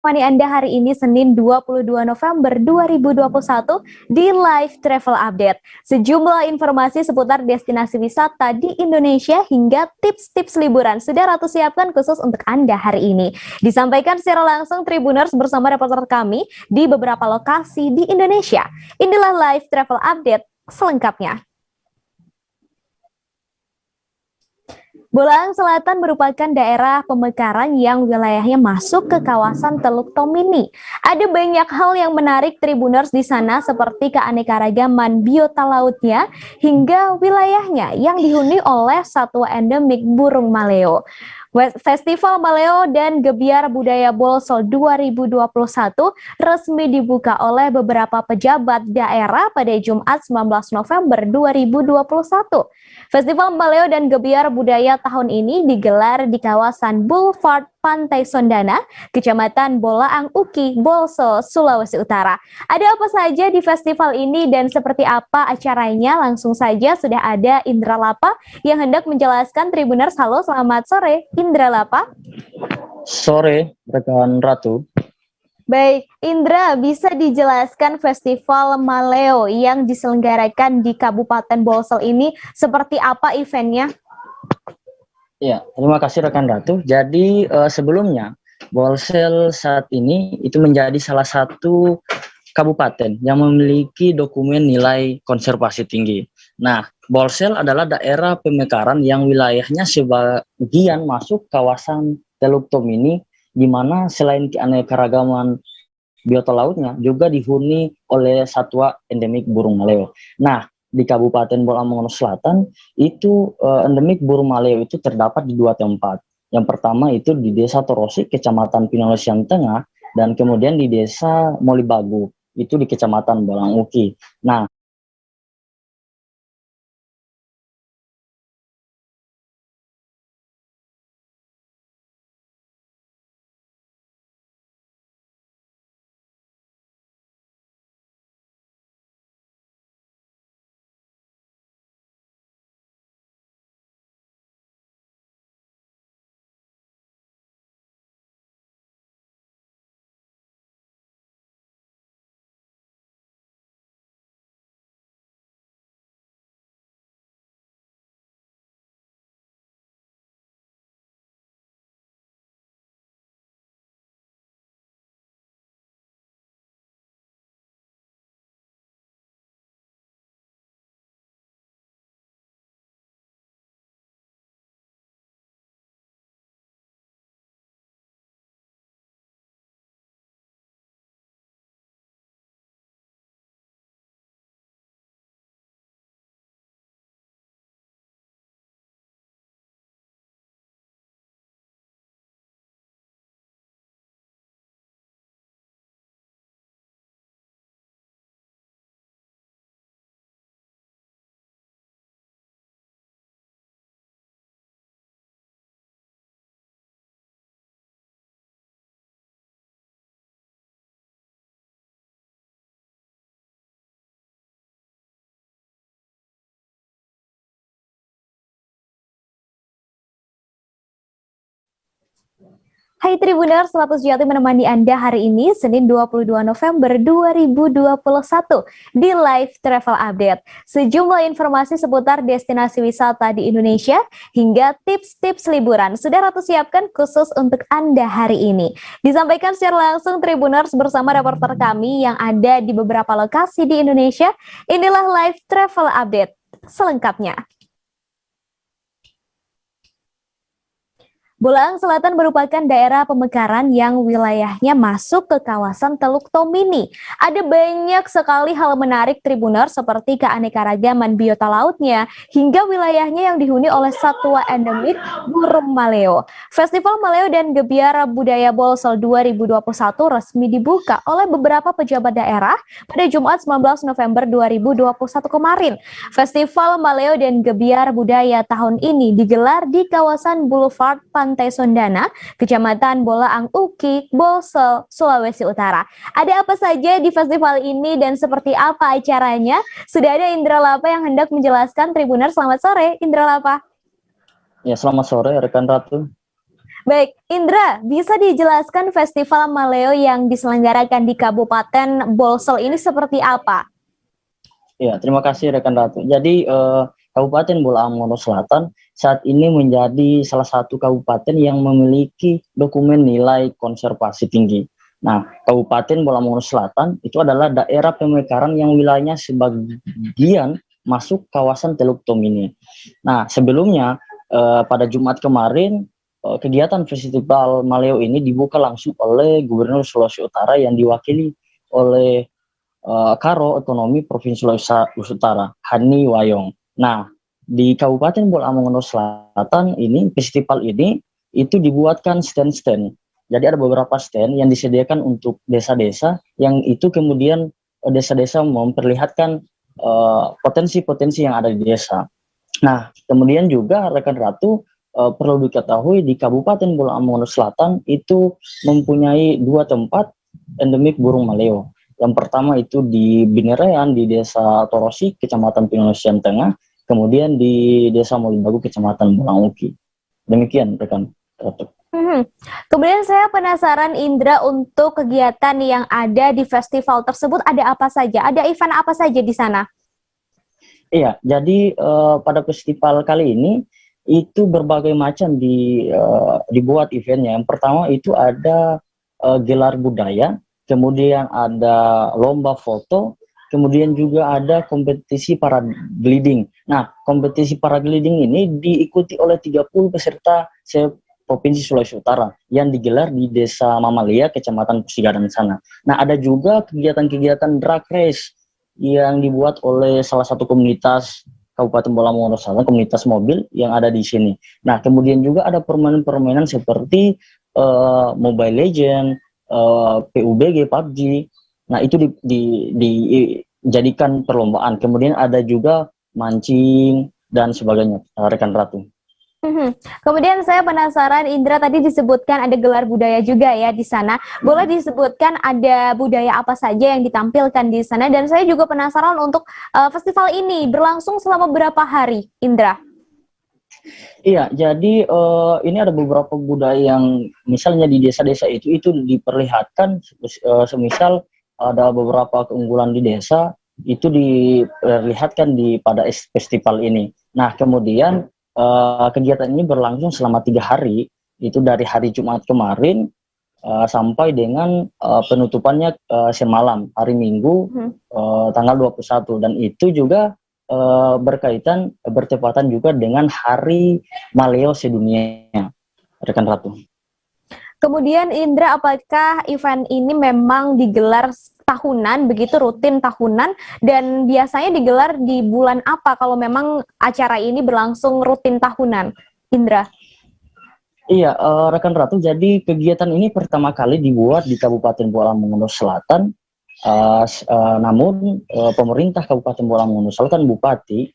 menemani Anda hari ini Senin 22 November 2021 di Live Travel Update. Sejumlah informasi seputar destinasi wisata di Indonesia hingga tips-tips liburan sudah Ratu siapkan khusus untuk Anda hari ini. Disampaikan secara langsung Tribuners bersama reporter kami di beberapa lokasi di Indonesia. Inilah Live Travel Update selengkapnya. Bolaang Selatan merupakan daerah pemekaran yang wilayahnya masuk ke kawasan Teluk Tomini. Ada banyak hal yang menarik Tribuners di sana seperti keanekaragaman biota lautnya hingga wilayahnya yang dihuni oleh satwa endemik burung maleo. Festival Maleo dan Gebiar Budaya Bolsol 2021 resmi dibuka oleh beberapa pejabat daerah pada Jumat 19 November 2021. Festival Maleo dan Gebiar Budaya tahun ini digelar di kawasan Boulevard Pantai Sondana, Kecamatan Bolaang Uki, Bolsol, Sulawesi Utara. Ada apa saja di festival ini dan seperti apa acaranya? Langsung saja sudah ada Indra Lapa yang hendak menjelaskan. Tribuners, halo, selamat sore. Indra Lapa. Sore, rekan Ratu. Baik, Indra, bisa dijelaskan Festival Maleo yang diselenggarakan di Kabupaten Bolsol ini seperti apa eventnya? Ya, terima kasih rekan Ratu. Jadi sebelumnya Bolsel saat ini itu menjadi salah satu kabupaten yang memiliki dokumen nilai konservasi tinggi. Nah, Bolsel adalah daerah pemekaran yang wilayahnya sebagian masuk kawasan Teluk Tomini, di mana selain keanekaragaman biota lautnya juga dihuni oleh satwa endemik burung maleo. Nah, di Kabupaten Bolaang Selatan itu endemik burung maleo itu terdapat di dua tempat. Yang pertama itu di Desa Torosi, Kecamatan Pinolesian Tengah, dan kemudian di Desa Molibagu, itu di Kecamatan Bolaang Uki. Nah, Hai Tribuners, selamat sejati menemani Anda hari ini, Senin 22 November 2021 di Live Travel Update. Sejumlah informasi seputar destinasi wisata di Indonesia hingga tips-tips liburan sudah Ratu siapkan khusus untuk Anda hari ini. Disampaikan secara langsung Tribuners bersama reporter kami yang ada di beberapa lokasi di Indonesia. Inilah Live Travel Update selengkapnya. Bolaang Selatan merupakan daerah pemekaran yang wilayahnya masuk ke kawasan Teluk Tomini. Ada banyak sekali hal menarik Tribuners seperti keanekaragaman biota lautnya hingga wilayahnya yang dihuni oleh satwa endemik burung maleo. Festival Maleo dan Gebiar Budaya Bolsol 2021 resmi dibuka oleh beberapa pejabat daerah pada Jumat 19 November 2021 kemarin. Festival Maleo dan Gebiar Budaya tahun ini digelar di kawasan Boulevard Pantai Sondana, Kecamatan Bolaang Uki, Bolsol, Sulawesi Utara. Ada apa saja di festival ini dan seperti apa acaranya? Sudah ada Indra Lapa yang hendak menjelaskan. Tribuners, selamat sore Indra Lapa. ya selamat sore rekan Ratu. Baik, Indra, bisa dijelaskan Festival Maleo yang diselenggarakan di Kabupaten Bolsel ini seperti apa? Ya, terima kasih rekan Ratu. Jadi Kabupaten Bola Amongo Selatan saat ini menjadi salah satu kabupaten yang memiliki dokumen nilai konservasi tinggi. Nah, Kabupaten Bola Amongo Selatan itu adalah daerah pemekaran yang wilayahnya sebagian masuk kawasan Teluk Tomini. Nah, sebelumnya pada Jumat kemarin kegiatan Festival Maleo ini dibuka langsung oleh Gubernur Sulawesi Utara yang diwakili oleh Karo Ekonomi Provinsi Sulawesi Utara, Hani Wayong. Nah, di Kabupaten Bola Amongondo Selatan ini, festival ini itu dibuatkan stand-stand. Jadi ada beberapa stand yang disediakan untuk desa-desa, yang itu kemudian desa-desa memperlihatkan potensi-potensi yang ada di desa. Nah, kemudian juga rekan Ratu perlu diketahui di Kabupaten Bola Amongondo Selatan itu mempunyai 2 tempat endemik burung maleo. Yang pertama itu di Binerean di Desa Torosi, Kecamatan Pinosian Tengah, kemudian di Desa Molibagu, Kecamatan Bulanguki. Demikian rekan Ratu. Kemudian saya penasaran Indra, untuk kegiatan yang ada di festival tersebut ada apa saja? Ada event apa saja di sana? Iya, jadi pada festival kali ini itu berbagai macam dibuat eventnya. Yang pertama itu ada gelar budaya, kemudian ada lomba foto, kemudian juga ada kompetisi paragliding. Nah, kompetisi paragliding ini diikuti oleh 30 peserta Provinsi Sulawesi Utara yang digelar di Desa Mamalia, Kecamatan Pusigadan sana. Nah, ada juga kegiatan-kegiatan drag race yang dibuat oleh salah satu komunitas Kabupaten Bola Amongondo Selatan, komunitas mobil yang ada di sini. Nah, kemudian juga ada permainan-permainan seperti Mobile Legends, PUBG, PUBG. Nah, itu dijadikan perlombaan. Kemudian ada juga mancing dan sebagainya, rekan Ratu. Kemudian saya penasaran, Indra tadi disebutkan ada gelar budaya juga ya di sana. Boleh disebutkan ada budaya apa saja yang ditampilkan di sana? Dan saya juga penasaran untuk festival ini berlangsung selama berapa hari, Indra? Iya, jadi ini ada beberapa budaya yang misalnya di desa-desa itu diperlihatkan, semisal ada beberapa keunggulan di desa itu diperlihatkan pada festival ini. Nah, kemudian kegiatan ini berlangsung selama 3 hari, itu dari hari Jumat kemarin sampai dengan penutupannya semalam hari Minggu tanggal 21, dan itu juga bertepatan juga dengan Hari Maleo Sedunia, rekan Ratu. Kemudian Indra, apakah event ini memang digelar tahunan, begitu rutin tahunan, dan biasanya digelar di bulan apa kalau memang acara ini berlangsung rutin tahunan, Indra? Iya, rekan Ratu, jadi kegiatan ini pertama kali dibuat di Kabupaten Bola Amongondo Selatan, namun pemerintah Kabupaten Bola Amongondo Selatan, Bupati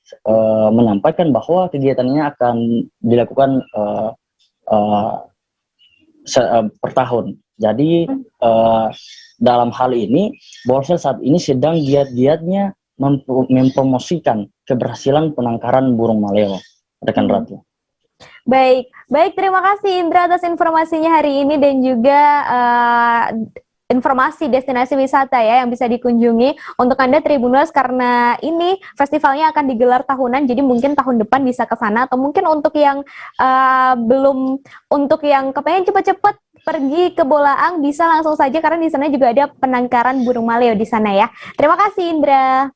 menyampaikan bahwa kegiatannya akan dilakukan per tahun. Jadi dalam hal ini Bolsel saat ini sedang giat-giatnya mempromosikan keberhasilan penangkaran burung maleo, rekan Ratu. Baik, terima kasih Indra atas informasinya hari ini dan juga informasi destinasi wisata ya yang bisa dikunjungi untuk Anda Tribuners, karena ini festivalnya akan digelar tahunan, jadi mungkin tahun depan bisa ke sana, atau mungkin untuk yang untuk yang kepengen cepat-cepat pergi ke Bolaang bisa langsung saja, karena di sana juga ada penangkaran burung maleo di sana ya. Terima kasih Indra.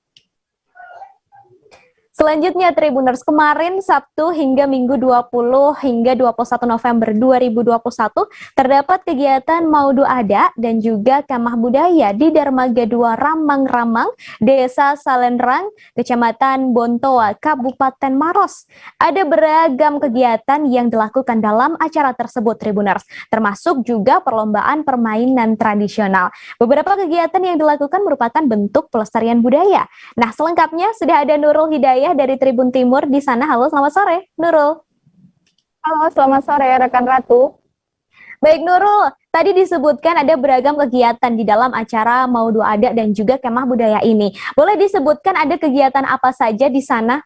Selanjutnya Tribuners, kemarin Sabtu hingga Minggu 20 hingga 21 November 2021 terdapat kegiatan Maudu Ada dan juga Kemah Budaya di Dermaga 2 Ramang-Ramang, Desa Salenrang, Kecamatan Bontoa, Kabupaten Maros. Ada beragam kegiatan yang dilakukan dalam acara tersebut Tribuners, termasuk juga perlombaan permainan tradisional. Beberapa kegiatan yang dilakukan merupakan bentuk pelestarian budaya. Nah, selengkapnya sudah ada Nurul Hidayah dari Tribun Timur di sana. Halo, selamat sore, Nurul. Halo, selamat sore rekan Ratu. Baik Nurul, tadi disebutkan ada beragam kegiatan di dalam acara Maudu Ada dan juga Kemah Budaya ini. Boleh disebutkan ada kegiatan apa saja di sana?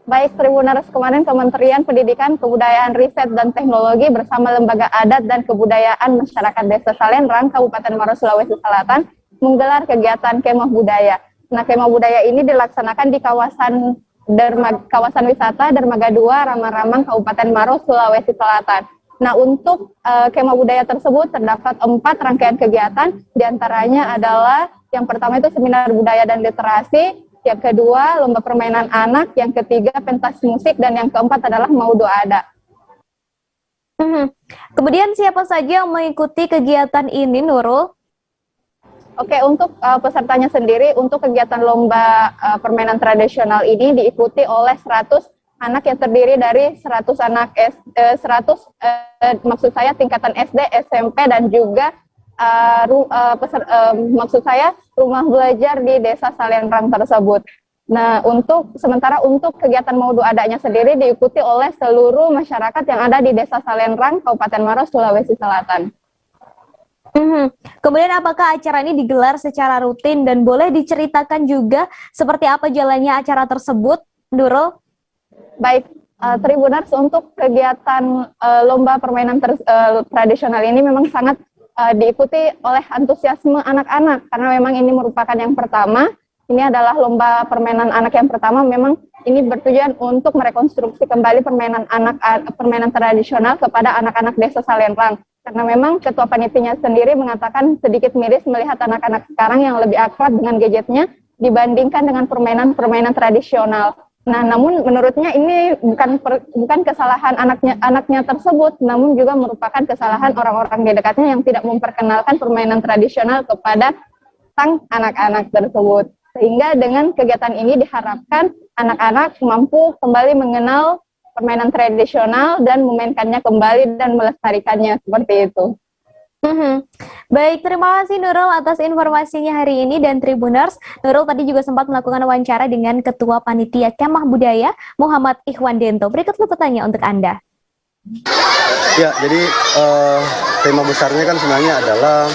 Baik Tribuners, kemarin Kementerian Pendidikan, Kebudayaan, Riset, dan Teknologi bersama Lembaga Adat dan Kebudayaan Masyarakat Desa Salenrang, Kabupaten Maros, Sulawesi Selatan, menggelar kegiatan Kemah Budaya. Nah, Kemah Budaya ini dilaksanakan di kawasan wisata Dermaga 2, Ramang-Ramang, Kabupaten Maros, Sulawesi Selatan. Nah, untuk Kemah Budaya tersebut terdapat 4 rangkaian kegiatan, diantaranya adalah yang pertama itu seminar budaya dan literasi, yang kedua lomba permainan anak, yang ketiga pentas musik, dan yang keempat adalah Maudu Ada. Kemudian siapa saja yang mengikuti kegiatan ini, Nurul? Oke, untuk pesertanya sendiri, untuk kegiatan lomba permainan tradisional ini diikuti oleh 100 anak yang terdiri dari 100 anak maksud saya tingkatan SD, SMP, dan juga maksud saya rumah belajar di Desa Salenrang tersebut. Nah, sementara untuk kegiatan Maudu Adanya sendiri diikuti oleh seluruh masyarakat yang ada di Desa Salenrang, Kabupaten Maros, Sulawesi Selatan. Kemudian apakah acara ini digelar secara rutin dan boleh diceritakan juga seperti apa jalannya acara tersebut, Nurul? Baik, Tribuners, untuk kegiatan lomba permainan tradisional ini memang sangat diikuti oleh antusiasme anak-anak, karena memang ini merupakan yang pertama. Ini adalah lomba permainan anak yang pertama. Memang ini bertujuan untuk merekonstruksi kembali permainan tradisional kepada anak-anak Desa Salenrang. Karena memang ketua panitianya sendiri mengatakan sedikit miris melihat anak-anak sekarang yang lebih akrab dengan gadgetnya dibandingkan dengan permainan tradisional. Nah, namun menurutnya ini bukan kesalahan anaknya tersebut, namun juga merupakan kesalahan orang-orang di dekatnya yang tidak memperkenalkan permainan tradisional kepada sang anak-anak tersebut. Sehingga dengan kegiatan ini diharapkan anak-anak mampu kembali mengenal permainan tradisional dan memainkannya kembali dan melestarikannya, seperti itu. Baik, terima kasih Nurul atas informasinya hari ini. Dan Tribuners, Nurul tadi juga sempat melakukan wawancara dengan Ketua Panitia Kemah Budaya Muhammad Ikhwan Dento. Berikut pertanyaan untuk Anda. Ya, jadi tema besarnya kan sebenarnya adalah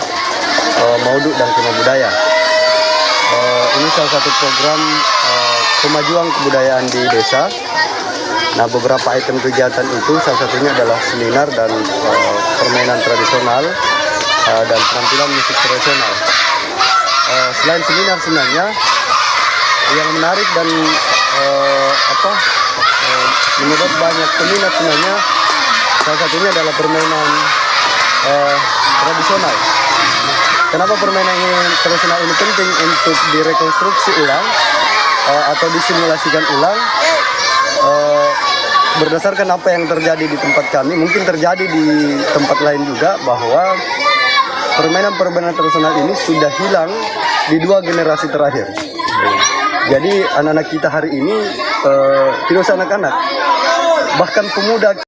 Maudu dan Kemah Budaya. Ini salah satu program kemajuan kebudayaan di desa. Nah, beberapa item kegiatan itu salah satunya adalah seminar dan permainan tradisional dan penampilan musik tradisional. Selain seminar sebenarnya yang menarik dan menyebut banyak peminat sebenarnya salah satunya adalah permainan tradisional. Kenapa permainan tradisional ini penting untuk direkonstruksi ulang atau disimulasikan ulang? Berdasarkan apa yang terjadi di tempat kami, mungkin terjadi di tempat lain juga, bahwa permainan tradisional ini sudah hilang di 2 generasi terakhir. Jadi anak-anak kita hari ini tidak usah anak-anak, bahkan pemuda.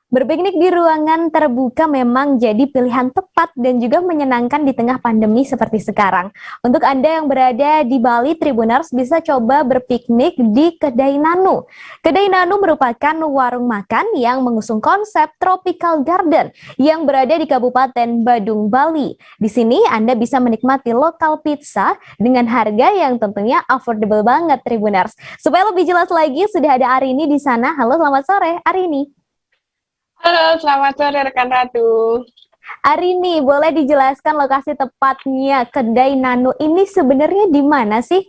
Berpiknik di ruangan terbuka memang jadi pilihan tepat dan juga menyenangkan di tengah pandemi seperti sekarang. Untuk Anda yang berada di Bali, Tribuners bisa coba berpiknik di Kedai Nanu. Kedai Nanu merupakan warung makan yang mengusung konsep Tropical Garden yang berada di Kabupaten Badung, Bali. Di sini Anda bisa menikmati lokal pizza dengan harga yang tentunya affordable banget, Tribuners. Supaya lebih jelas lagi, sudah ada Arini di sana. Halo, selamat sore, Arini. Halo, selamat sore rekan Ratu. Arini, boleh dijelaskan lokasi tepatnya Kedai Nanu ini sebenarnya di mana sih?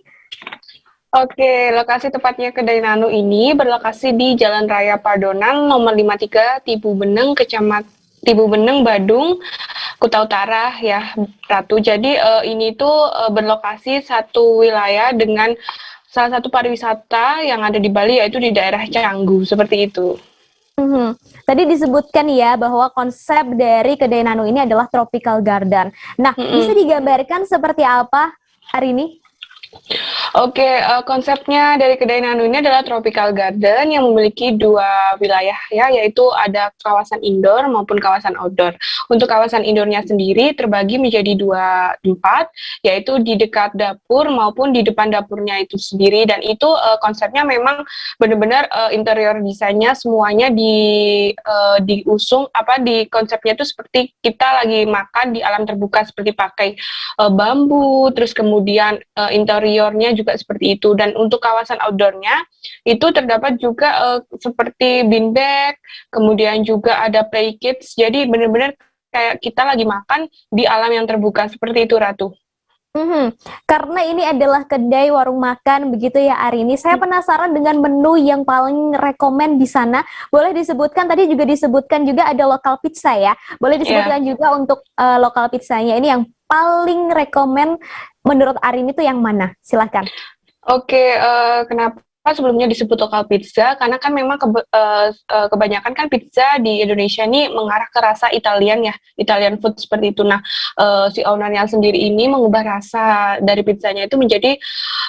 Oke, lokasi tepatnya Kedai Nanu ini berlokasi di Jalan Raya Padonan nomor 53 Tibu Beneng, Badung, Kuta Utara ya, Ratu. Jadi ini tuh berlokasi satu wilayah dengan salah satu pariwisata yang ada di Bali, yaitu di daerah Canggu, seperti itu. Tadi disebutkan ya bahwa konsep dari Kedai Nanu ini adalah Tropical Garden. Nah, bisa digambarkan seperti apa hari ini? Oke, konsepnya dari Kedai Nanu ini adalah Tropical Garden yang memiliki 2 wilayah ya, yaitu ada kawasan indoor maupun kawasan outdoor. Untuk kawasan indoornya sendiri terbagi menjadi 2 tempat, yaitu di dekat dapur maupun di depan dapurnya itu sendiri. Dan itu konsepnya memang benar-benar interior desainnya semuanya diusung di konsepnya itu seperti kita lagi makan di alam terbuka, seperti pakai bambu, terus kemudian interiornya juga seperti itu. Dan untuk kawasan outdoornya itu terdapat juga seperti beanbag, kemudian juga ada play kits. Jadi benar-benar kayak kita lagi makan di alam yang terbuka seperti itu, Ratu. Karena ini adalah kedai warung makan begitu ya Arini. Saya penasaran dengan menu yang paling rekomen di sana. Boleh disebutkan, tadi juga disebutkan juga ada lokal pizza ya. Boleh disebutkan juga untuk lokal pizzanya ini yang paling rekomen menurut Arini itu yang mana? Silahkan. Oke, kenapa sebelumnya disebut lokal pizza? Karena kan memang kebanyakan kan pizza di Indonesia ini mengarah ke rasa Italian ya, Italian food seperti itu. Nah, si ownernya sendiri ini mengubah rasa dari pizzanya itu menjadi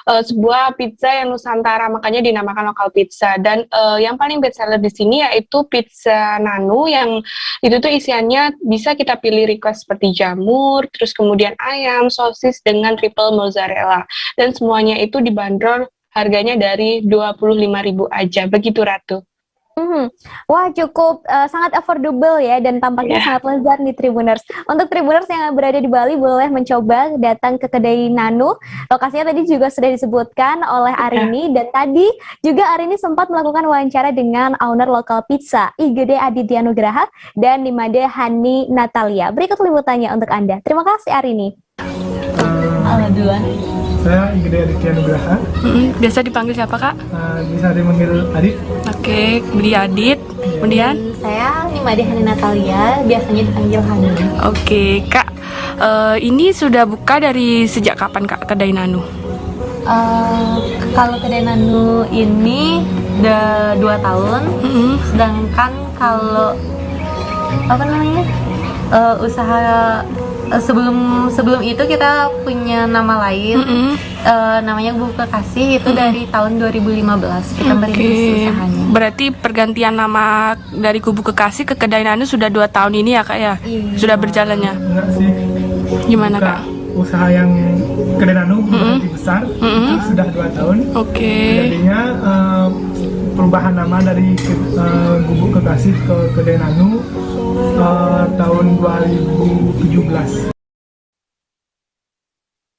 sebuah pizza yang Nusantara, makanya dinamakan lokal pizza. Dan yang paling best seller di sini yaitu pizza nano, yang itu tuh isiannya bisa kita pilih request seperti jamur, terus kemudian ayam, sosis dengan triple mozzarella. Dan semuanya itu dibanderol harganya dari 25.000 aja, begitu Ratu. Wah, cukup sangat affordable ya, dan tampaknya sangat lezat nih Tribuners. Untuk Tribuners yang berada di Bali boleh mencoba datang ke kedai Nano. Lokasinya tadi juga sudah disebutkan oleh Arini, dan tadi juga Arini sempat melakukan wawancara dengan owner lokal pizza Igede Aditya Nugraha dan Nimade Hani Natalia. Berikut liputannya untuk Anda. Terima kasih Arini. Saya Igede Aditya Nugraha. Biasa dipanggil siapa, Kak? Bisa dipanggil Adit. Oke, beli Adit. Kemudian Saya Nimade Hani Natalia, biasanya dipanggil Hani. Oke, Kak. Ini sudah buka dari sejak kapan, Kak, kedai Nano? Kalau kedai Nano ini udah 2 tahun, sedangkan kalau usaha sebelum itu kita punya nama lain, namanya Gubuk Kekasih, itu dari tahun 2015 kita merintis usahanya. Berarti pergantian nama dari Gubuk Kekasih ke kedai Nano sudah 2 tahun ini ya, Kak ya? Iya. Sudah berjalannya? Enggak sih. Gimana, Kak? Usaha yang kedai Nano lebih besar, itu sudah 2 tahun. Oke. Jadinya perubahan nama dari Gubuk Kekasih ke kedai Nano tahun 2017.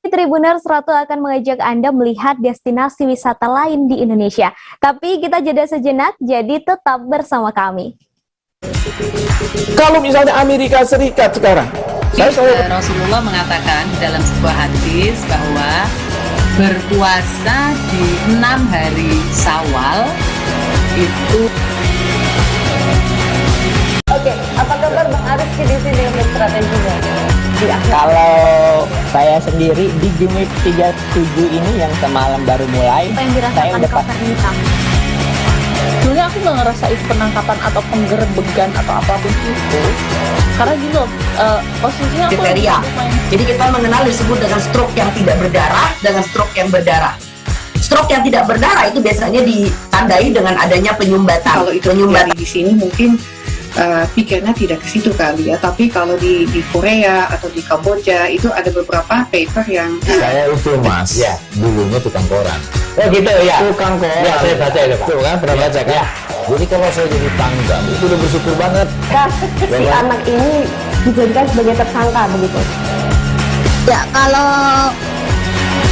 Tribuners, Ratu akan mengajak Anda melihat destinasi wisata lain di Indonesia. Tapi kita jeda sejenak, jadi tetap bersama kami. Kalau misalnya Amerika Serikat sekarang, Rasulullah mengatakan dalam sebuah hadis bahwa berpuasa di 6 hari Syawal itu. Oke, apa kabar Bang Ariski di sini untuk strateginya? Kalau saya sendiri di Jumit 37 ini yang semalam baru mulai, Apa yang saya dirasakan udah Kak Sebenarnya aku nggak ngerasa itu penangkapan atau penggerbegan atau apapun itu, karena gini loh, posisinya aku Kriteria. Jadi kita mengenal disebut dengan stroke yang tidak berdarah dengan stroke yang berdarah. Stroke yang tidak berdarah itu biasanya ditandai dengan adanya penyumbatan. Kalau itu penyumbatan di sini mungkin pikirnya tidak ke situ kali ya, tapi kalau di Korea atau di Kamboja itu ada beberapa paper yang saya itu mas, ya dulunya tukang koran. Oh gitu ya, tukang koran. Ya saya baca itu Pak. Tuh kan pernah baca kan? Ya. Jadi kalau saya jadi pangdam itu udah bersyukur banget. Si anak ini dijadikan sebagai tersangka begitu. Ya kalau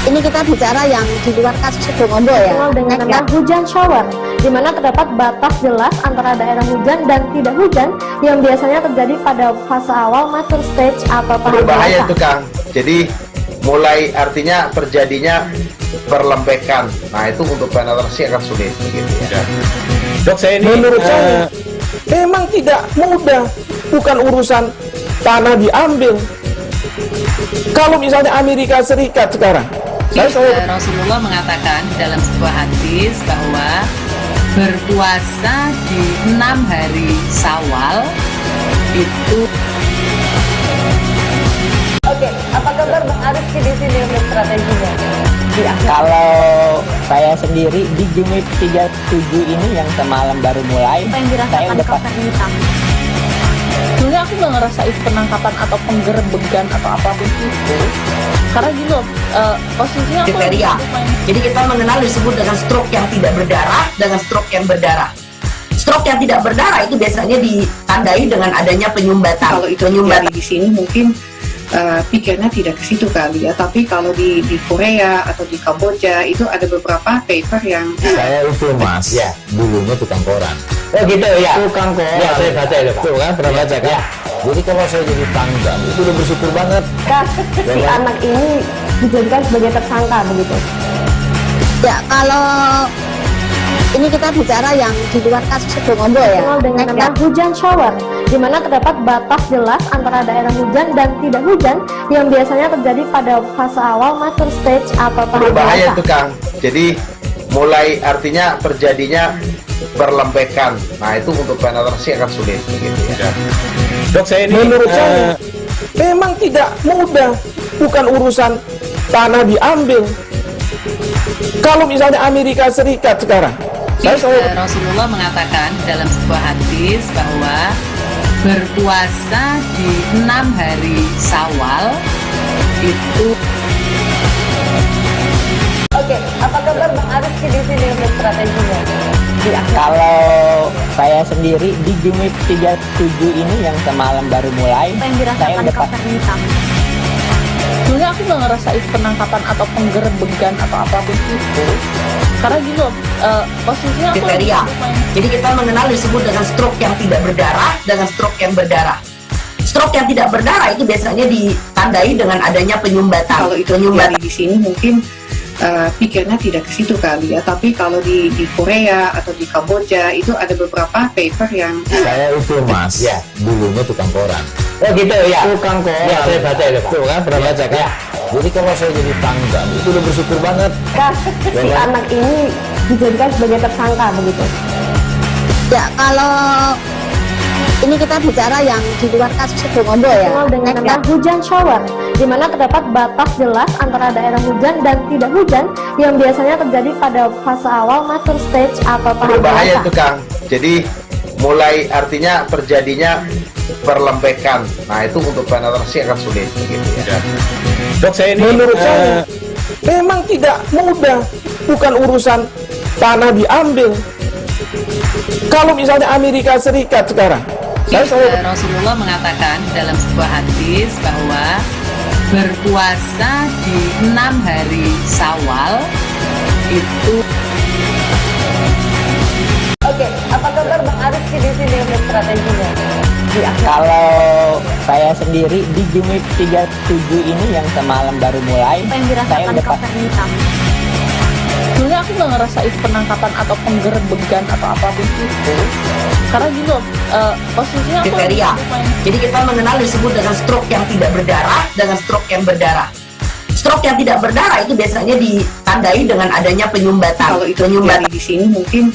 ini kita bicara yang di luar kasus Situbondo ya. Dengan nama hujan shower, di mana terdapat batas jelas antara daerah hujan dan tidak hujan yang biasanya terjadi pada fase awal mature stage atau tahap berbahaya dewasa. itu Kang. Jadi mulai artinya terjadinya perlembekan. Nah itu untuk penetrasi akan sulit begitu ya. Dok, saya ini menurut saya memang tidak mudah, bukan urusan tanah diambil. Kalau misalnya Amerika Serikat sekarang, Rasulullah mengatakan dalam sebuah hadis bahwa berpuasa di 6 hari Syawal itu. Oke, apa kabar Bang Ariski di sini untuk strateginya? Kalau saya sendiri di Jumit 37 ini yang semalam baru mulai, Apa yang saya dirasakan udah Kak Fernita? Sebenarnya aku nggak ngerasa itu penangkapan atau penggerbegan atau apapun itu, karena gini loh, posisinya aku Kriteria. Jadi kita mengenal disebut dengan stroke yang tidak berdarah dengan stroke yang berdarah. Stroke yang tidak berdarah itu biasanya ditandai dengan adanya penyumbatan. kalau itu penyumbatan di sini mungkin pikirnya tidak ke situ kali ya, tapi kalau di Korea atau di Kamboja itu ada beberapa paper yang saya itu mas, ya dulunya tukang koran. Oh gitu ya, tukang koran. Ya saya baca itu, tuh kan pernah baca kan? Jadi kalau saya jadi pangdam itu udah bersyukur banget. Si anak ini dijadikan sebagai tersangka begitu. Ya, kalau ini kita bicara yang di luar kasus Sibolombo ya. Dikenal dengan nama hujan shower, di mana terdapat batas jelas antara daerah hujan dan tidak hujan yang biasanya terjadi pada fase awal mature stage atau tahap Berbahaya dewasa. itu Kang. Jadi mulai artinya terjadinya perlembekan. Nah itu untuk penetrasi akan sulit begitu ya. Dok, saya ini menurut saya memang tidak mudah, bukan urusan tanah diambil. Kalau misalnya Amerika Serikat sekarang, Rasulullah mengatakan dalam sebuah hadis bahwa berpuasa di 6 hari Syawal itu. Oke, apa kabar Bang Arif di sini untuk strateginya? Kalau saya sendiri di Jumit 37 ini yang semalam baru mulai, Apa yang saya dirasakan udah Kapten Hitam? Sebenarnya aku nggak ngerasain penangkapan atau penggerebekan atau apapun itu, karena gitu posisinya aku kriteria. Jadi kita mengenal disebut dengan stroke yang tidak berdarah dengan stroke yang berdarah. Stroke yang tidak berdarah itu biasanya ditandai dengan adanya penyumbatan. Kalau itu terjadi di sini mungkin pikirnya tidak ke situ kali ya, tapi kalau di Korea atau di Kamboja itu ada beberapa paper yang saya itu mas, ya dulunya tukang koran. Oh gitu ya, tukang koran. Ya saya baca itu, tuh kan pernah baca kan? Jadi kalau saya jadi pangdam itu udah bersyukur banget. Si anak ini dijadikan sebagai tersangka begitu. Ya, kalau ini kita bicara yang di luar kasus Sibolombo ya. Dikenal dengan nama hujan shower, di mana terdapat batas jelas antara daerah hujan dan tidak hujan yang biasanya terjadi pada fase awal mature stage atau tahap Berbahaya dewasa. itu Kang. Jadi mulai artinya terjadinya perlembekan. Nah itu untuk penetrasi akan sulit begitu ya. Dok, saya ini menurut saya memang tidak mudah, bukan urusan tanah diambil. Kalau misalnya Amerika Serikat sekarang, Rasulullah mengatakan dalam sebuah hadis bahwa berpuasa di 6 hari Syawal itu. Oke, apa kabar Bang Arif di sini untuk strateginya? Kalau saya sendiri di Jumit 37 ini yang semalam baru mulai, Apa yang saya dirasakan udah Kapten Hitam? sebenarnya aku nggak ngerasain penangkapan atau penggerebekan atau apapun itu, karena gitu posisinya aku kriteria. Jadi kita mengenal disebut dengan stroke yang tidak berdarah dengan stroke yang berdarah. Stroke yang tidak berdarah itu biasanya ditandai dengan adanya penyumbatan. Kalau itu terjadi di sini mungkin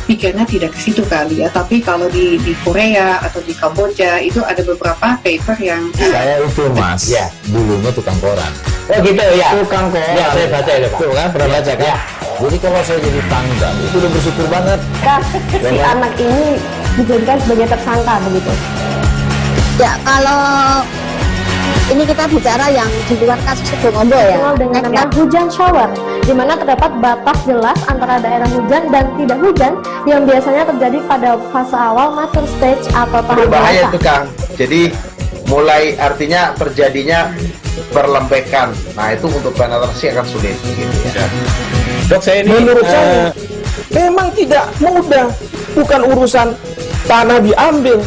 pikirnya tidak ke situ kali ya, tapi kalau di Korea atau di Kamboja itu ada beberapa paper yang saya itu mas, ya dulunya tukang koran. Oh gitu ya, tukang koran. Ya saya baca itu, tuh kan pernah baca kan? Jadi kalau saya jadi pangdam itu udah bersyukur banget. Si anak ini dijadikan sebagai tersangka begitu. Ya, kalau ini kita bicara yang di luar kasus Sibolombo ya. Dikenal dengan nama hujan shower, di mana terdapat batas jelas antara daerah hujan dan tidak hujan yang biasanya terjadi pada fase awal mature stage atau tahap Berbahaya dewasa. itu Kang. Jadi mulai artinya terjadinya perlembekan. Nah itu untuk penetrasi akan sulit begitu ya. Dok, saya ini menurut saya memang tidak mudah, bukan urusan tanah diambil.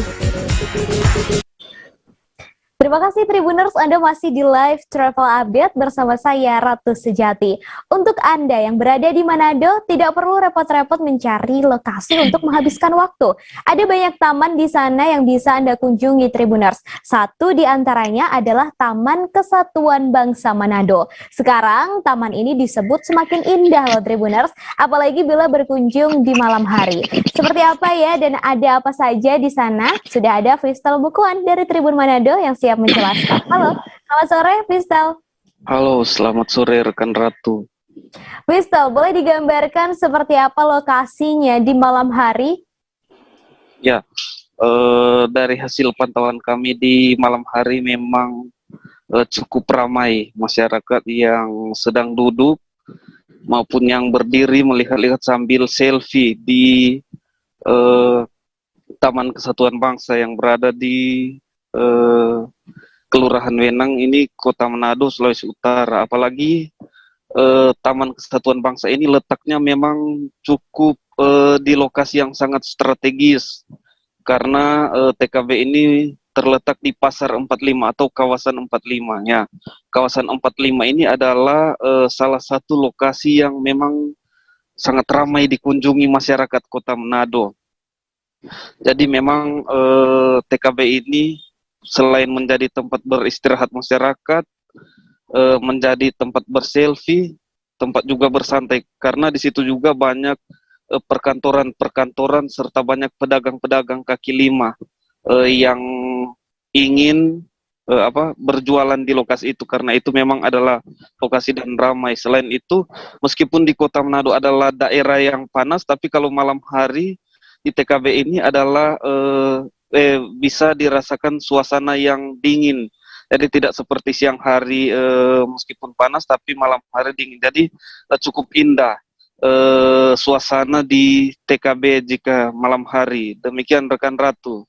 Terima kasih Tribuners, Anda masih di live travel update bersama saya Ratu Sejati. Untuk Anda yang berada di Manado, tidak perlu repot-repot mencari lokasi untuk menghabiskan waktu. Ada banyak taman di sana yang bisa Anda kunjungi Tribuners. Satu di antaranya adalah Taman Kesatuan Bangsa Manado. Sekarang taman ini disebut semakin indah loh Tribuners, apalagi bila berkunjung di malam hari. Seperti apa ya dan ada apa saja di sana? Sudah ada Vistal Bukuan dari Tribun Manado yang siap menjelaskan. Halo, selamat sore Vistal. Halo, selamat sore rekan Ratu. Vistal, boleh digambarkan seperti apa lokasinya di malam hari? Ya, dari hasil pantauan kami di malam hari memang cukup ramai masyarakat yang sedang duduk maupun yang berdiri melihat-lihat sambil selfie di Taman Kesatuan Bangsa yang berada di Kelurahan Wenang ini Kota Manado, Sulawesi Utara. Apalagi Taman Kesatuan Bangsa ini letaknya memang cukup di lokasi yang sangat strategis karena TKB ini terletak di Pasar 45 atau kawasan 45 ya. Kawasan 45 ini adalah salah satu lokasi yang memang sangat ramai dikunjungi masyarakat Kota Manado. Jadi memang TKB ini selain menjadi tempat beristirahat masyarakat, menjadi tempat berselfie, tempat juga bersantai karena di situ juga banyak perkantoran-perkantoran serta banyak pedagang-pedagang kaki lima yang ingin berjualan di lokasi itu karena itu memang adalah lokasi dan ramai. Selain itu, meskipun di Kota Manado adalah daerah yang panas, tapi kalau malam hari di TKB ini adalah bisa dirasakan suasana yang dingin. Jadi tidak seperti siang hari meskipun panas, tapi malam hari dingin. Jadi cukup indah suasana di TKB jika malam hari. Demikian rekan Ratu.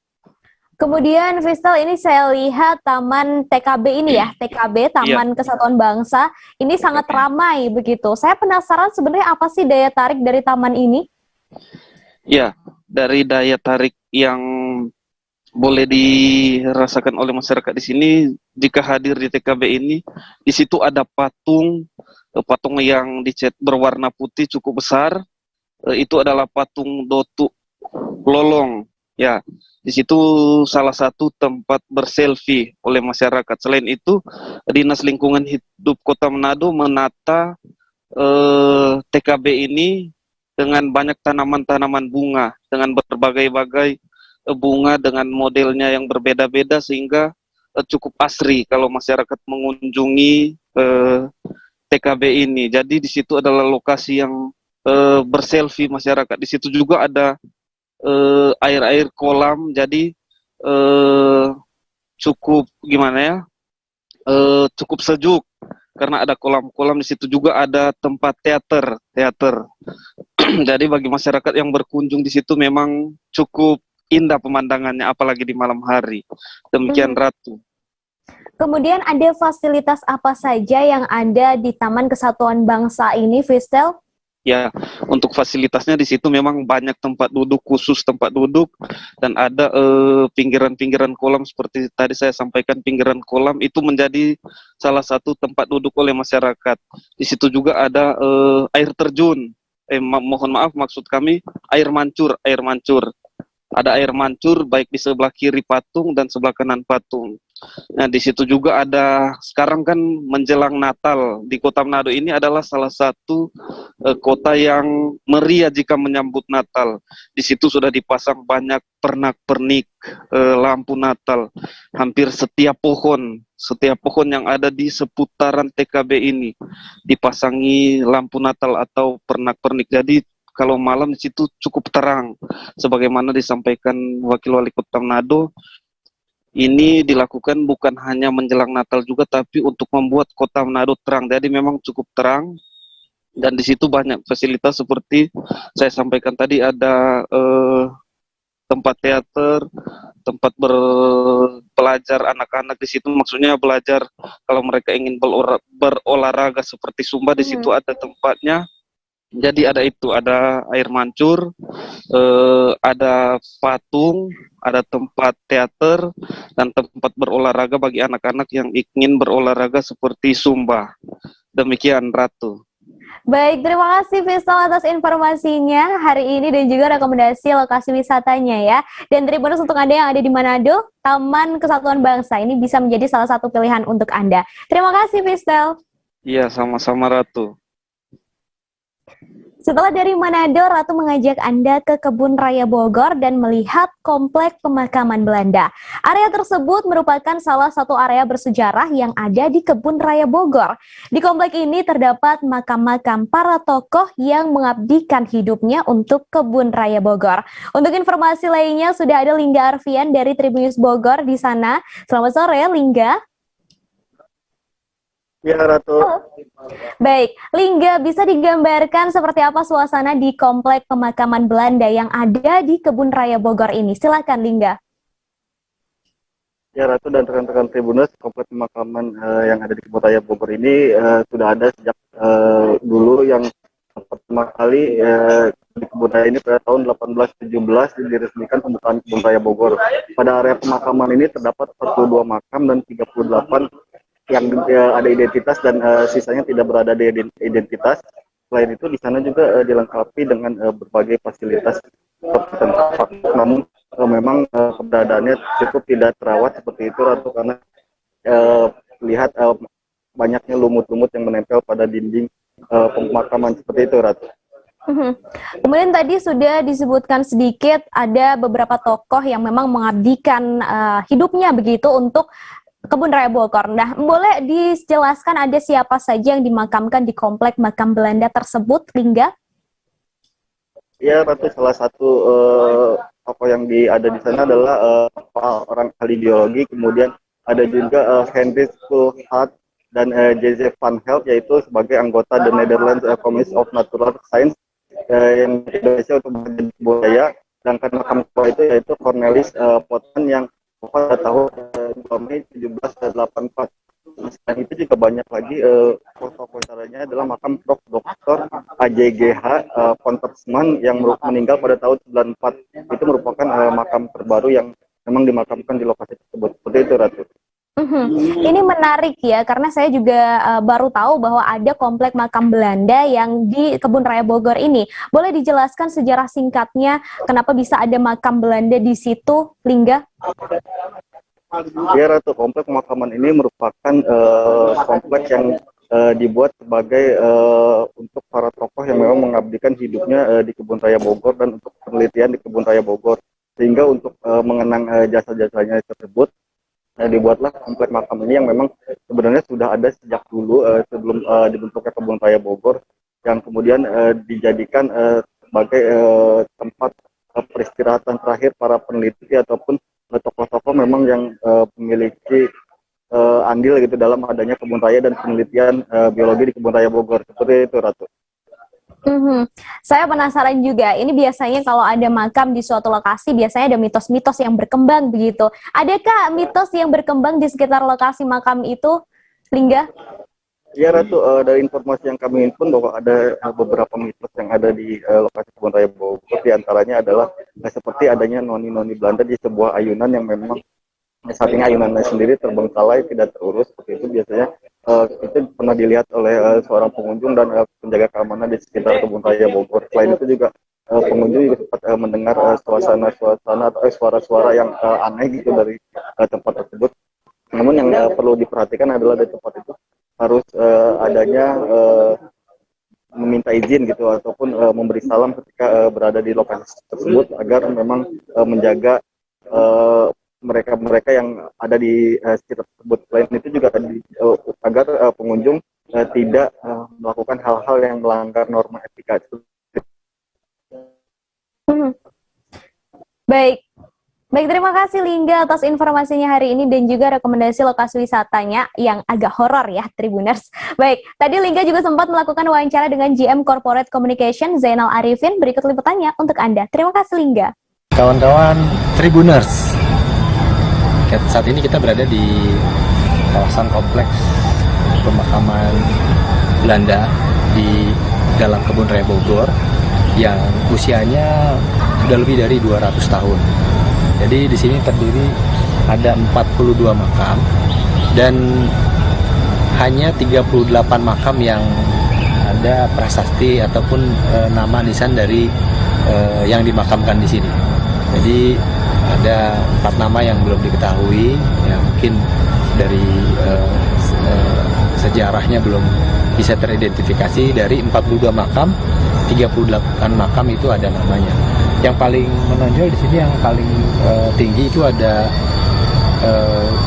Kemudian Fistel, ini saya lihat Taman TKB ini ya, TKB Taman Kesatuan Bangsa ini sangat ramai begitu. Saya penasaran sebenarnya apa sih daya tarik dari taman ini? Ya, dari daya tarik yang boleh dirasakan oleh masyarakat di sini jika hadir di TKB ini, di situ ada patung yang dicat berwarna putih cukup besar. Itu adalah patung Datuk Lolong. Ya, di situ salah satu tempat berselfie oleh masyarakat. Selain itu, Dinas Lingkungan Hidup Kota Manado menata TKB ini dengan banyak tanaman-tanaman bunga, dengan berbagai-bagai bunga dengan modelnya yang berbeda-beda sehingga cukup asri kalau masyarakat mengunjungi TKB ini. Jadi di situ adalah lokasi yang berselfie masyarakat. Di situ juga ada air-air kolam, jadi cukup cukup sejuk karena ada kolam-kolam. Di situ juga ada tempat teater. Jadi bagi masyarakat yang berkunjung di situ memang cukup indah pemandangannya, apalagi di malam hari. Demikian Ratu. Kemudian ada fasilitas apa saja yang ada di Taman Kesatuan Bangsa ini, Fistel? Ya, untuk fasilitasnya di situ memang banyak tempat duduk, khusus tempat duduk, dan ada pinggiran-pinggiran kolam seperti tadi saya sampaikan. Pinggiran kolam itu menjadi salah satu tempat duduk oleh masyarakat. Di situ juga ada air terjun. Mohon maaf, maksud kami air mancur. Ada air mancur baik di sebelah kiri patung dan sebelah kanan patung. Nah, di situ juga ada, sekarang kan menjelang Natal, di Kota Manado ini adalah salah satu kota yang meriah jika menyambut Natal. Di situ sudah dipasang banyak pernak-pernik lampu Natal. Hampir setiap pohon yang ada di seputaran TKB ini dipasangi lampu Natal atau pernak-pernik. Jadi kalau malam di situ cukup terang, sebagaimana disampaikan Wakil Wali Kota Manado. Ini dilakukan bukan hanya menjelang Natal juga, tapi untuk membuat Kota Manado terang. Jadi memang cukup terang, dan di situ banyak fasilitas seperti saya sampaikan tadi, ada tempat teater, tempat belajar anak-anak di situ. Maksudnya belajar kalau mereka ingin berolahraga seperti Zumba, di situ ada tempatnya. Jadi ada air mancur, ada patung, ada tempat teater, dan tempat berolahraga bagi anak-anak yang ingin berolahraga seperti Zumba. Demikian Ratu. Baik, terima kasih Fistel atas informasinya hari ini dan juga rekomendasi lokasi wisatanya ya. Dan Tribuners, untuk Anda yang ada di Manado, Taman Kesatuan Bangsa ini bisa menjadi salah satu pilihan untuk Anda. Terima kasih Fistel. Iya, sama-sama Ratu. Setelah dari Manado, Ratu mengajak Anda ke Kebun Raya Bogor dan melihat Komplek Pemakaman Belanda. Area tersebut merupakan salah satu area bersejarah yang ada di Kebun Raya Bogor. Di komplek ini terdapat makam-makam para tokoh yang mengabdikan hidupnya untuk Kebun Raya Bogor. Untuk informasi lainnya, sudah ada Lingga Arfian dari Tribun News Bogor di sana. Selamat sore, Lingga. Ya, Ratu. Baik, Lingga, bisa digambarkan seperti apa suasana di Komplek Pemakaman Belanda yang ada di Kebun Raya Bogor ini? Silakan, Lingga. Ya, Ratu dan rekan-rekan Tribuners, kompleks pemakaman yang ada di Kebun Raya Bogor ini sudah ada sejak dulu. Yang pertama kali di Kebun Raya ini pada tahun 1817 diresmikan pembukaan Kebun Raya Bogor. Pada area pemakaman ini terdapat 42 makam dan 38 yang ada identitas dan sisanya tidak berada di identitas. Selain itu di sana juga dilengkapi dengan berbagai fasilitas tempat, namun memang keberadaannya cukup tidak terawat seperti itu, Ratu, karena lihat banyaknya lumut-lumut yang menempel pada dinding pemakaman seperti itu, Ratu. Kemudian tadi sudah disebutkan sedikit ada beberapa tokoh yang memang mengabdikan hidupnya begitu untuk Kebun Raya Bogor. Nah, boleh dijelaskan ada siapa saja yang dimakamkan di komplek makam Belanda tersebut, Lingga? Ya, Ratu, salah satu tokoh yang ada di sana adalah orang ahli biologi, kemudian ada juga Henry Schulhart dan Joseph van Help, yaitu sebagai anggota The Netherlands Commission of Natural Science yang Indonesia untuk budaya. Sedangkan makam tua itu yaitu Cornelis Potan yang pada tahun 2 Mei 1784. Selain itu juga banyak lagi tokoh caranya adalah makam Prof. Dr. AJGH von Tersman yang meninggal pada tahun 94. Itu merupakan makam terbaru yang memang dimakamkan di lokasi tersebut. Seperti itu, Ratu. Ini menarik ya, karena saya juga baru tahu bahwa ada komplek makam Belanda yang di Kebun Raya Bogor ini. Boleh dijelaskan sejarah singkatnya kenapa bisa ada makam Belanda di situ, Lingga? Ya, Ratu, komplek pemakaman ini merupakan kompleks yang dibuat sebagai untuk para tokoh yang memang mengabdikan hidupnya di Kebun Raya Bogor dan untuk penelitian di Kebun Raya Bogor. Sehingga untuk mengenang jasa-jasanya tersebut, dibuatlah komplek makam ini yang memang sebenarnya sudah ada sejak dulu sebelum dibentuknya Kebun Raya Bogor, yang kemudian dijadikan sebagai tempat peristirahatan terakhir para peneliti ataupun tokoh-tokoh memang yang memiliki andil gitu dalam adanya kebun raya dan penelitian biologi di Kebun Raya Bogor. Seperti itu, Ratu. Saya penasaran juga, ini biasanya kalau ada makam di suatu lokasi biasanya ada mitos-mitos yang berkembang begitu. Adakah mitos yang berkembang di sekitar lokasi makam itu, Lingga? Ya, Ratu, dari informasi yang kami himpun bahwa ada beberapa mitos yang ada di lokasi Kebun Raya Bogor. Di antaranya adalah seperti adanya noni-noni Belanda di sebuah ayunan yang memang saat ini ayunannya sendiri terbengkalai, tidak terurus. Seperti itu biasanya itu pernah dilihat oleh seorang pengunjung dan penjaga keamanan di sekitar Kebun Raya Bogor. Selain itu juga pengunjung juga sempat mendengar suasana-suasana atau suara-suara yang aneh gitu dari tempat tersebut. Namun yang perlu diperhatikan adalah dari tempat itu harus adanya meminta izin gitu ataupun memberi salam ketika berada di lokasi tersebut agar memang menjaga mereka-mereka yang ada di sekitar tersebut. Selain itu juga agar pengunjung tidak melakukan hal-hal yang melanggar norma etika. Baik, terima kasih Lingga atas informasinya hari ini dan juga rekomendasi lokasi wisatanya yang agak horor ya, Tribuners. Baik, tadi Lingga juga sempat melakukan wawancara dengan GM Corporate Communication Zainal Arifin. Berikut liputannya untuk Anda. Terima kasih Lingga. Kawan-kawan Tribuners, saat ini kita berada di kawasan kompleks pemakaman Belanda di dalam Kebun Raya Bogor yang usianya sudah lebih dari 200 tahun. Jadi di sini terdiri ada 42 makam dan hanya 38 makam yang ada prasasti ataupun nama nisan dari yang dimakamkan di sini. Jadi ada 4 nama yang belum diketahui, ya mungkin dari sejarahnya belum bisa teridentifikasi. Dari 42 makam, 38 makam itu ada namanya. Yang paling menonjol di sini, yang paling tinggi itu ada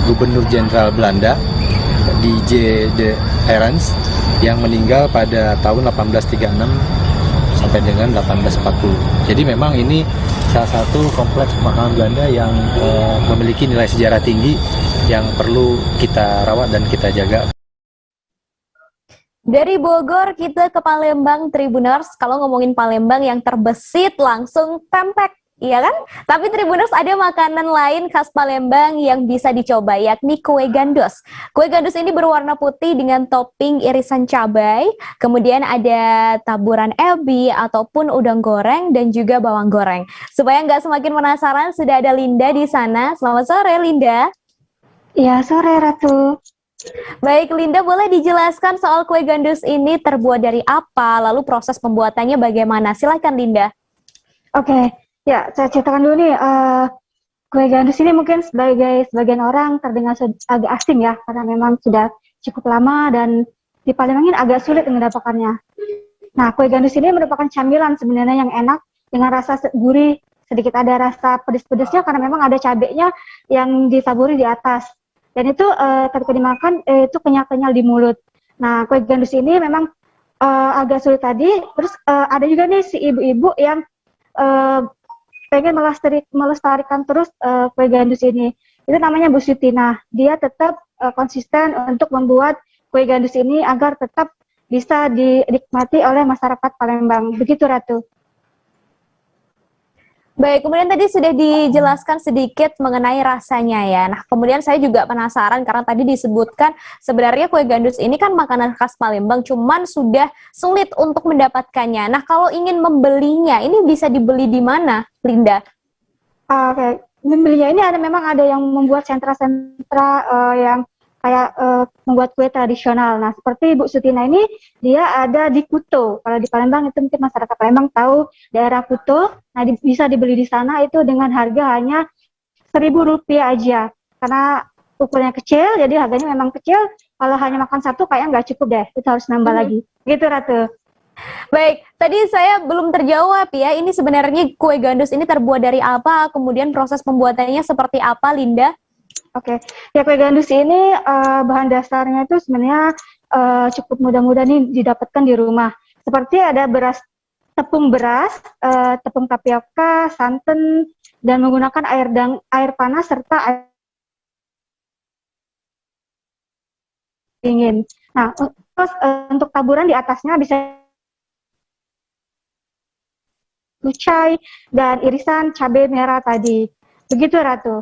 Gubernur Jenderal Belanda DJ de Herens yang meninggal pada tahun 1836 sampai dengan 1840. Jadi memang ini salah satu kompleks pemakaman Belanda yang memiliki nilai sejarah tinggi yang perlu kita rawat dan kita jaga. Dari Bogor kita ke Palembang, Tribuners. Kalau ngomongin Palembang yang terbesit langsung pempek Iya kan? Tapi Tribuners, ada makanan lain khas Palembang yang bisa dicoba, yakni kue gandus. Kue gandus ini berwarna putih dengan topping irisan cabai, kemudian ada taburan ebi ataupun udang goreng dan juga bawang goreng. Supaya nggak semakin penasaran, sudah ada Linda di sana. Selamat sore, Linda. Iya, sore Ratu. Baik, Linda, boleh dijelaskan soal kue gandus ini terbuat dari apa, lalu proses pembuatannya bagaimana? Silakan, Linda. Oke. Ya, saya ceritakan dulu nih, kue gandus ini mungkin sebagai sebagian orang terdengar agak asing ya, karena memang sudah cukup lama dan di Palembang ini agak sulit mendapatkannya. Nah, kue gandus ini merupakan camilan sebenarnya yang enak, dengan rasa gurih, sedikit ada rasa pedes-pedesnya karena memang ada cabenya yang ditaburi di atas. Dan itu ketika dimakan, itu kenyal-kenyal di mulut. Nah, kue gandus ini memang agak sulit tadi, terus ada juga nih si ibu-ibu yang pengen melestarikan terus kue gandus ini. Itu namanya Bu Sutina. Dia tetap konsisten untuk membuat kue gandus ini agar tetap bisa dinikmati oleh masyarakat Palembang. Begitu, Ratu. Baik, kemudian tadi sudah dijelaskan sedikit mengenai rasanya ya. Nah, kemudian saya juga penasaran karena tadi disebutkan sebenarnya kue gandus ini kan makanan khas Palembang, cuman sudah sulit untuk mendapatkannya. Nah, kalau ingin membelinya, ini bisa dibeli di mana, Linda? Oke, membelinya ini memang ada yang membuat sentra-sentra yang kayak membuat kue tradisional. Nah, seperti Bu Sutina ini, dia ada di Kuto. Kalau di Palembang itu mungkin masyarakat Palembang tahu daerah Kuto. Nah, bisa dibeli di sana itu dengan harga hanya Rp1.000 aja. Karena ukurannya kecil, jadi harganya memang kecil. Kalau hanya makan satu kayaknya nggak cukup deh, itu harus nambah lagi. Gitu, Ratu. Baik, tadi saya belum terjawab ya, ini sebenarnya kue gandus ini terbuat dari apa, kemudian proses pembuatannya seperti apa, Linda? Oke, ya kue gandus ini bahan dasarnya itu sebenarnya cukup mudah-mudah nih didapatkan di rumah. Seperti ada tepung beras, tepung tapioka, santan, dan menggunakan air panas serta air dingin. Nah, terus untuk taburan di atasnya bisa kucai dan irisan cabai merah tadi. Begitu, Ratu.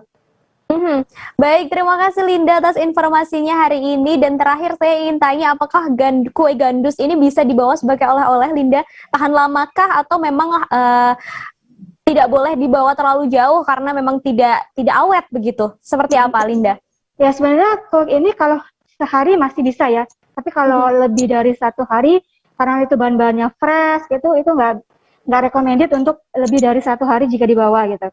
Baik, terima kasih Linda atas informasinya hari ini. Dan terakhir saya ingin tanya, apakah kue gandus ini bisa dibawa sebagai oleh-oleh, Linda? Tahan lamakah atau memang tidak boleh dibawa terlalu jauh karena memang tidak awet begitu? Seperti apa, Linda? Ya, sebenarnya kue ini kalau sehari masih bisa ya. Tapi kalau lebih dari 1 hari, karena itu bahan-bahannya fresh, itu nggak recommended untuk lebih dari 1 hari jika dibawa gitu.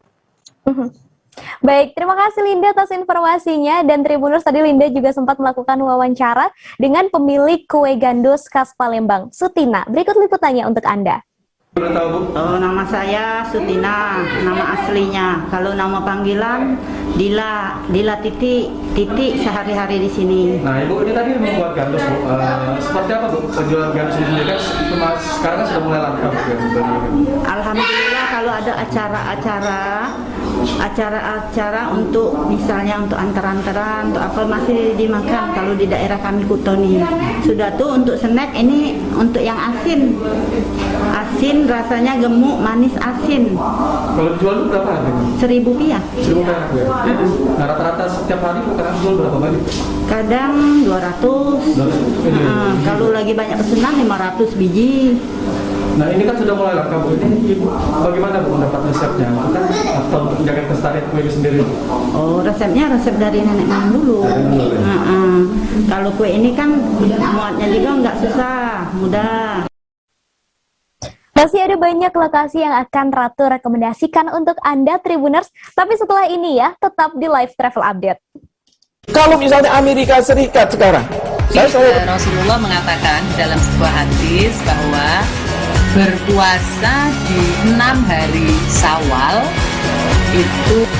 Baik, terima kasih Linda atas informasinya. Dan Tribuners, tadi Linda juga sempat melakukan wawancara dengan pemilik kue gandus khas Palembang, Sutina. Berikut liputannya untuk Anda. Nama saya Sutina, nama aslinya. Kalau nama panggilan Dila Titi sehari-hari di sini. Nah, Ibu ini tadi membuat gandus, Bu. Seperti apa, Bu? Penjualan gandus ini sendiri kan sekarang kan sudah mulai langka, Bu. Alhamdulillah, kalau ada acara untuk misalnya untuk antar-antaran untuk apa masih dimakan. Kalau di daerah kami Kutoni sudah tuh untuk snack ini untuk yang asin rasanya gemuk manis asin. Kalau dijual itu berapa harganya? Rp1.000. Nah, rata-rata setiap hari kadang jual berapa banyak? Kadang 200. Kalau lagi banyak pesanan 500 biji. Nah, ini kan sudah mulai langka, Bu. Ini Ibu bagaimana, Bu, mendapat resepnya? Atau untuk menjaga kelestarian kue ini sendiri? Oh, resepnya resep dari nenek moyang dulu. Kalau kue ini kan muatnya juga nggak susah, mudah. Masih ada banyak lokasi yang akan Ratu rekomendasikan untuk Anda Tribuners, tapi setelah ini ya, tetap di Live Travel Update. Kalau misalnya Amerika Serikat sekarang, Rasulullah mengatakan dalam sebuah hadis bahwa berpuasa di 6 hari Syawal itu.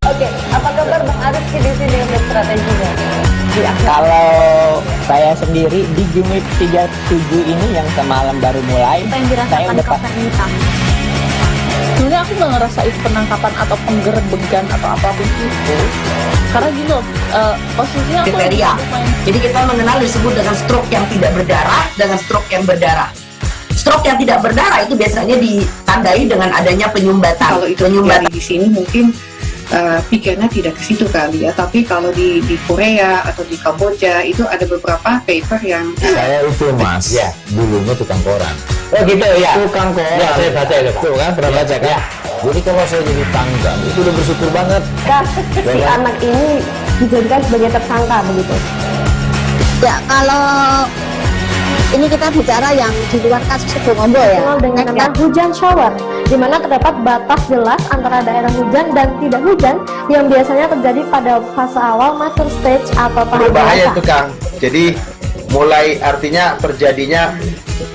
Oke, apa kabar Bang Arif di sini untuk strateginya? Kalau saya sendiri di Jumit 37 ini yang semalam baru mulai, saya udah sebenarnya aku nggak ngerasain penangkapan atau penggerebegan atau apapun itu, karena gini loh, posisinya kriteria. Jadi kita mengenal disebut dengan stroke yang tidak berdarah dengan stroke yang berdarah. Stroke yang tidak berdarah itu biasanya ditandai dengan adanya penyumbatan. Kalau itu terjadi di sini mungkin pikirnya tidak ke situ kali ya, tapi kalau di Korea atau di Kamboja itu ada beberapa paper yang saya itu mas, ya dulunya tukang koran. Oh gitu ya, tukang koran. Ya saya baca itu pak. Tuh kan pernah baca kan? Ya. Jadi kalau saya jadi tangga itu udah bersyukur banget. Si anak ini dijadikan sebagai tersangka begitu. Ya kalau ini kita bicara yang di luar kasus Situbondo ya. Dengan nama hujan shower, di mana terdapat batas jelas antara daerah hujan dan tidak hujan yang biasanya terjadi pada fase awal mature stage atau tahap berbahaya dewasa. itu Kang. Jadi mulai artinya terjadinya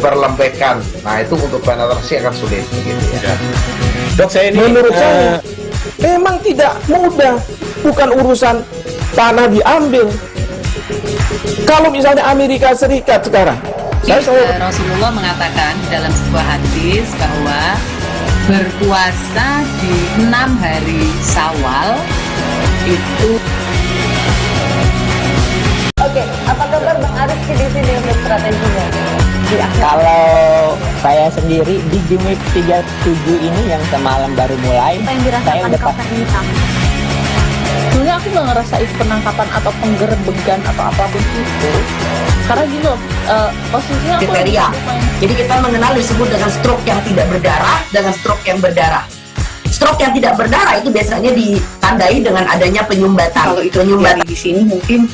perlembekan. Nah itu untuk penetrasi akan sulit gitu ya. Dok, saya ini menurut saya memang tidak mudah, bukan urusan tanah diambil. Kalau misalnya Amerika Serikat sekarang, Rasulullah mengatakan dalam sebuah hadis bahwa berpuasa di 6 hari Syawal itu. Oke, apa kabar Bang Ariski di sini untuk strateginya? Kalau saya sendiri di Jumip 37 ini yang semalam baru mulai, saya udah sebenarnya aku nggak ngerasain penangkapan atau penggerebegan atau apapun itu, karena gini loh, posisinya aku kriteria. Jadi kita mengenal disebut dengan stroke yang tidak berdarah dengan stroke yang berdarah. Stroke yang tidak berdarah itu biasanya ditandai dengan adanya penyumbatan. Kalau itu terjadi di sini mungkin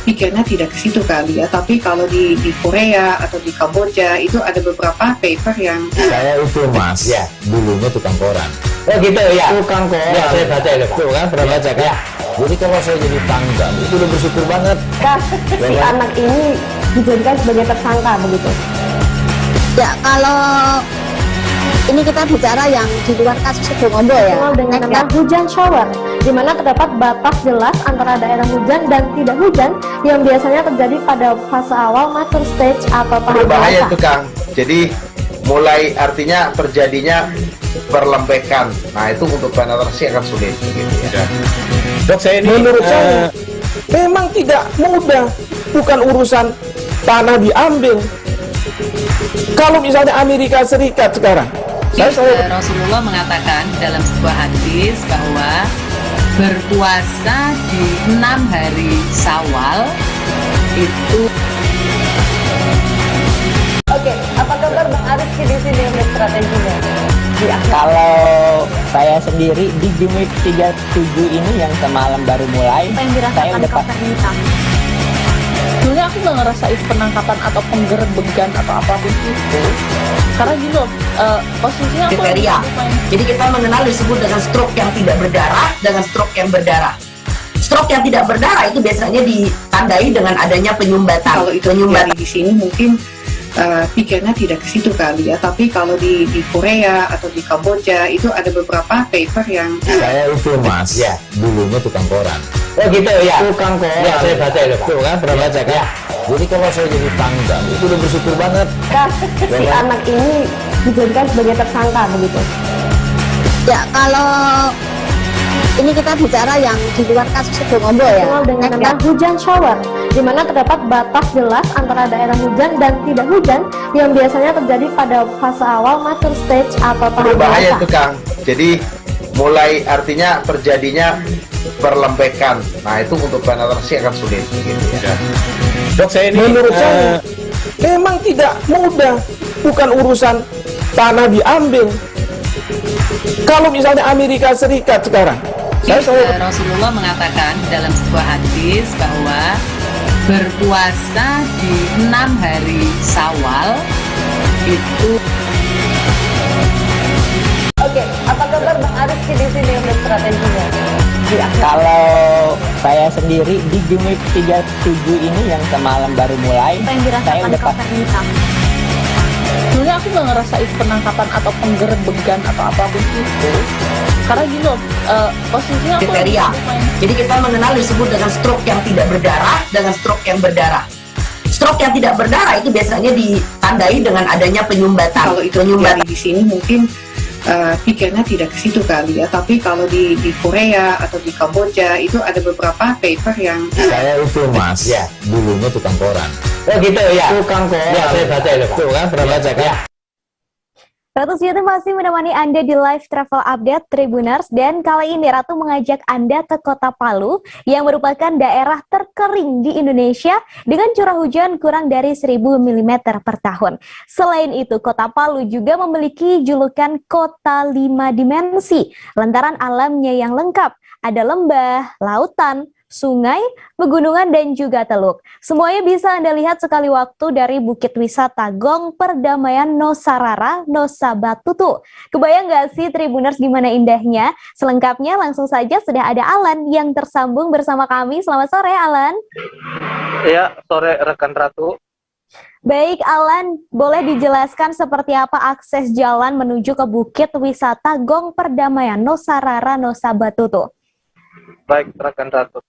pikirnya tidak ke situ kali ya, tapi kalau di Korea atau di Kamboja itu ada beberapa paper yang saya itu mas, ya dulunya tukang koran. Oh gitu ya, tukang koran. Ya saya baca itu pak. Tuh kan pernah baca kan? Ya. Jadi kalau saya jadi tangga itu udah bersyukur banget. Si anak ini dijadikan sebagai tersangka begitu. Ya kalau ini kita bicara yang di luar kasus Situbondo ya. Dengan nama hujan shower, di mana terdapat batas jelas antara daerah hujan dan tidak hujan yang biasanya terjadi pada fase awal mature stage atau tahap berbahaya dewasa. itu Kang. Jadi mulai artinya terjadinya perlembekan. Nah itu untuk penetrasi akan sulit gitu ya. Dok, saya ini menurut saya memang tidak mudah, bukan urusan tanah diambil. Kalau misalnya Amerika Serikat sekarang, Rasulullah mengatakan dalam sebuah hadis bahwa berpuasa di 6 hari Syawal itu. Oke, apa kabar Bang Ariski di sini untuk strateginya? Kalau saya sendiri di Jumip 37 ini yang semalam baru mulai, saya udah sebenarnya aku nggak ngerasain penangkapan atau penggerebegan atau apapun itu, karena gini loh, posisinya aku kriteria. Jadi kita mengenal disebut dengan stroke yang tidak berdarah dengan stroke yang berdarah. Stroke yang tidak berdarah itu biasanya ditandai dengan adanya penyumbatan. Kalau itu terjadi di sini mungkin pikirnya tidak ke situ kali ya, tapi kalau di Korea atau di Kamboja itu ada beberapa paper yang saya itu mas, ya dulunya tukang koran. Oh gitu ya, tukang koran. Ya saya baca itu pak. Tuh kan pernah baca kan? Ya. Jadi kalau saya jadi tangga itu udah bersyukur banget. Si anak ini dijadikan sebagai tersangka begitu. Ya kalau ini kita bicara yang di luar kasus Situbondo ya. Dengan nama hujan shower, di mana terdapat batas jelas antara daerah hujan dan tidak hujan yang biasanya terjadi pada fase awal mature stage atau tahap berbahaya dewasa. itu Kang. Jadi mulai artinya terjadinya perlembekan. Nah itu untuk penetrasi akan sulit gitu ya. Dok, saya ini menurut saya memang tidak mudah, bukan urusan tanah diambil. Kalau misalnya Amerika Serikat sekarang, Rasulullah mengatakan dalam sebuah hadis bahwa berpuasa di 6 hari Syawal itu. Oke, apa kabar Bang Ariski di sini untuk strateginya? Kalau saya sendiri di Jumip 37 ini yang semalam baru mulai, saya udah sebenarnya aku nggak ngerasain penangkapan atau penggerebegan atau apapun itu, karena gini loh, posisinya aku kriteria. Jadi kita mengenal disebut dengan stroke yang tidak berdarah dengan stroke yang berdarah. Stroke yang tidak berdarah itu biasanya ditandai dengan adanya penyumbatan. Kalau itu terjadi di sini mungkin pikirnya tidak ke situ kali ya, tapi kalau di Korea atau di Kamboja itu ada beberapa paper yang saya itu mas, ya dulunya tukang koran. Oh gitu ya, tukang koran. Ya saya baca itu Pak. Tuh kan pernah baca kan? Ya. Ratu Suyuti masih menemani Anda di live travel update Tribuners, dan kali ini Ratu mengajak Anda ke Kota Palu yang merupakan daerah terkering di Indonesia dengan curah hujan kurang dari 1000 mm per tahun. Selain itu, Kota Palu juga memiliki julukan Kota 5 Dimensi lantaran alamnya yang lengkap. Ada lembah, lautan, sungai, pegunungan, dan juga teluk. Semuanya bisa Anda lihat sekali waktu dari Bukit Wisata Gong Perdamaian Nosarara, Nosa Batutu. Kebayang nggak sih Tribuners gimana indahnya? Selengkapnya langsung saja sudah ada Alan yang tersambung bersama kami. Selamat sore, Alan. Ya, sore rekan Ratu. Baik, Alan, boleh dijelaskan seperti apa akses jalan menuju ke Bukit Wisata Gong Perdamaian Nosarara, Nosa Batutu? Baik, rekan Ratu.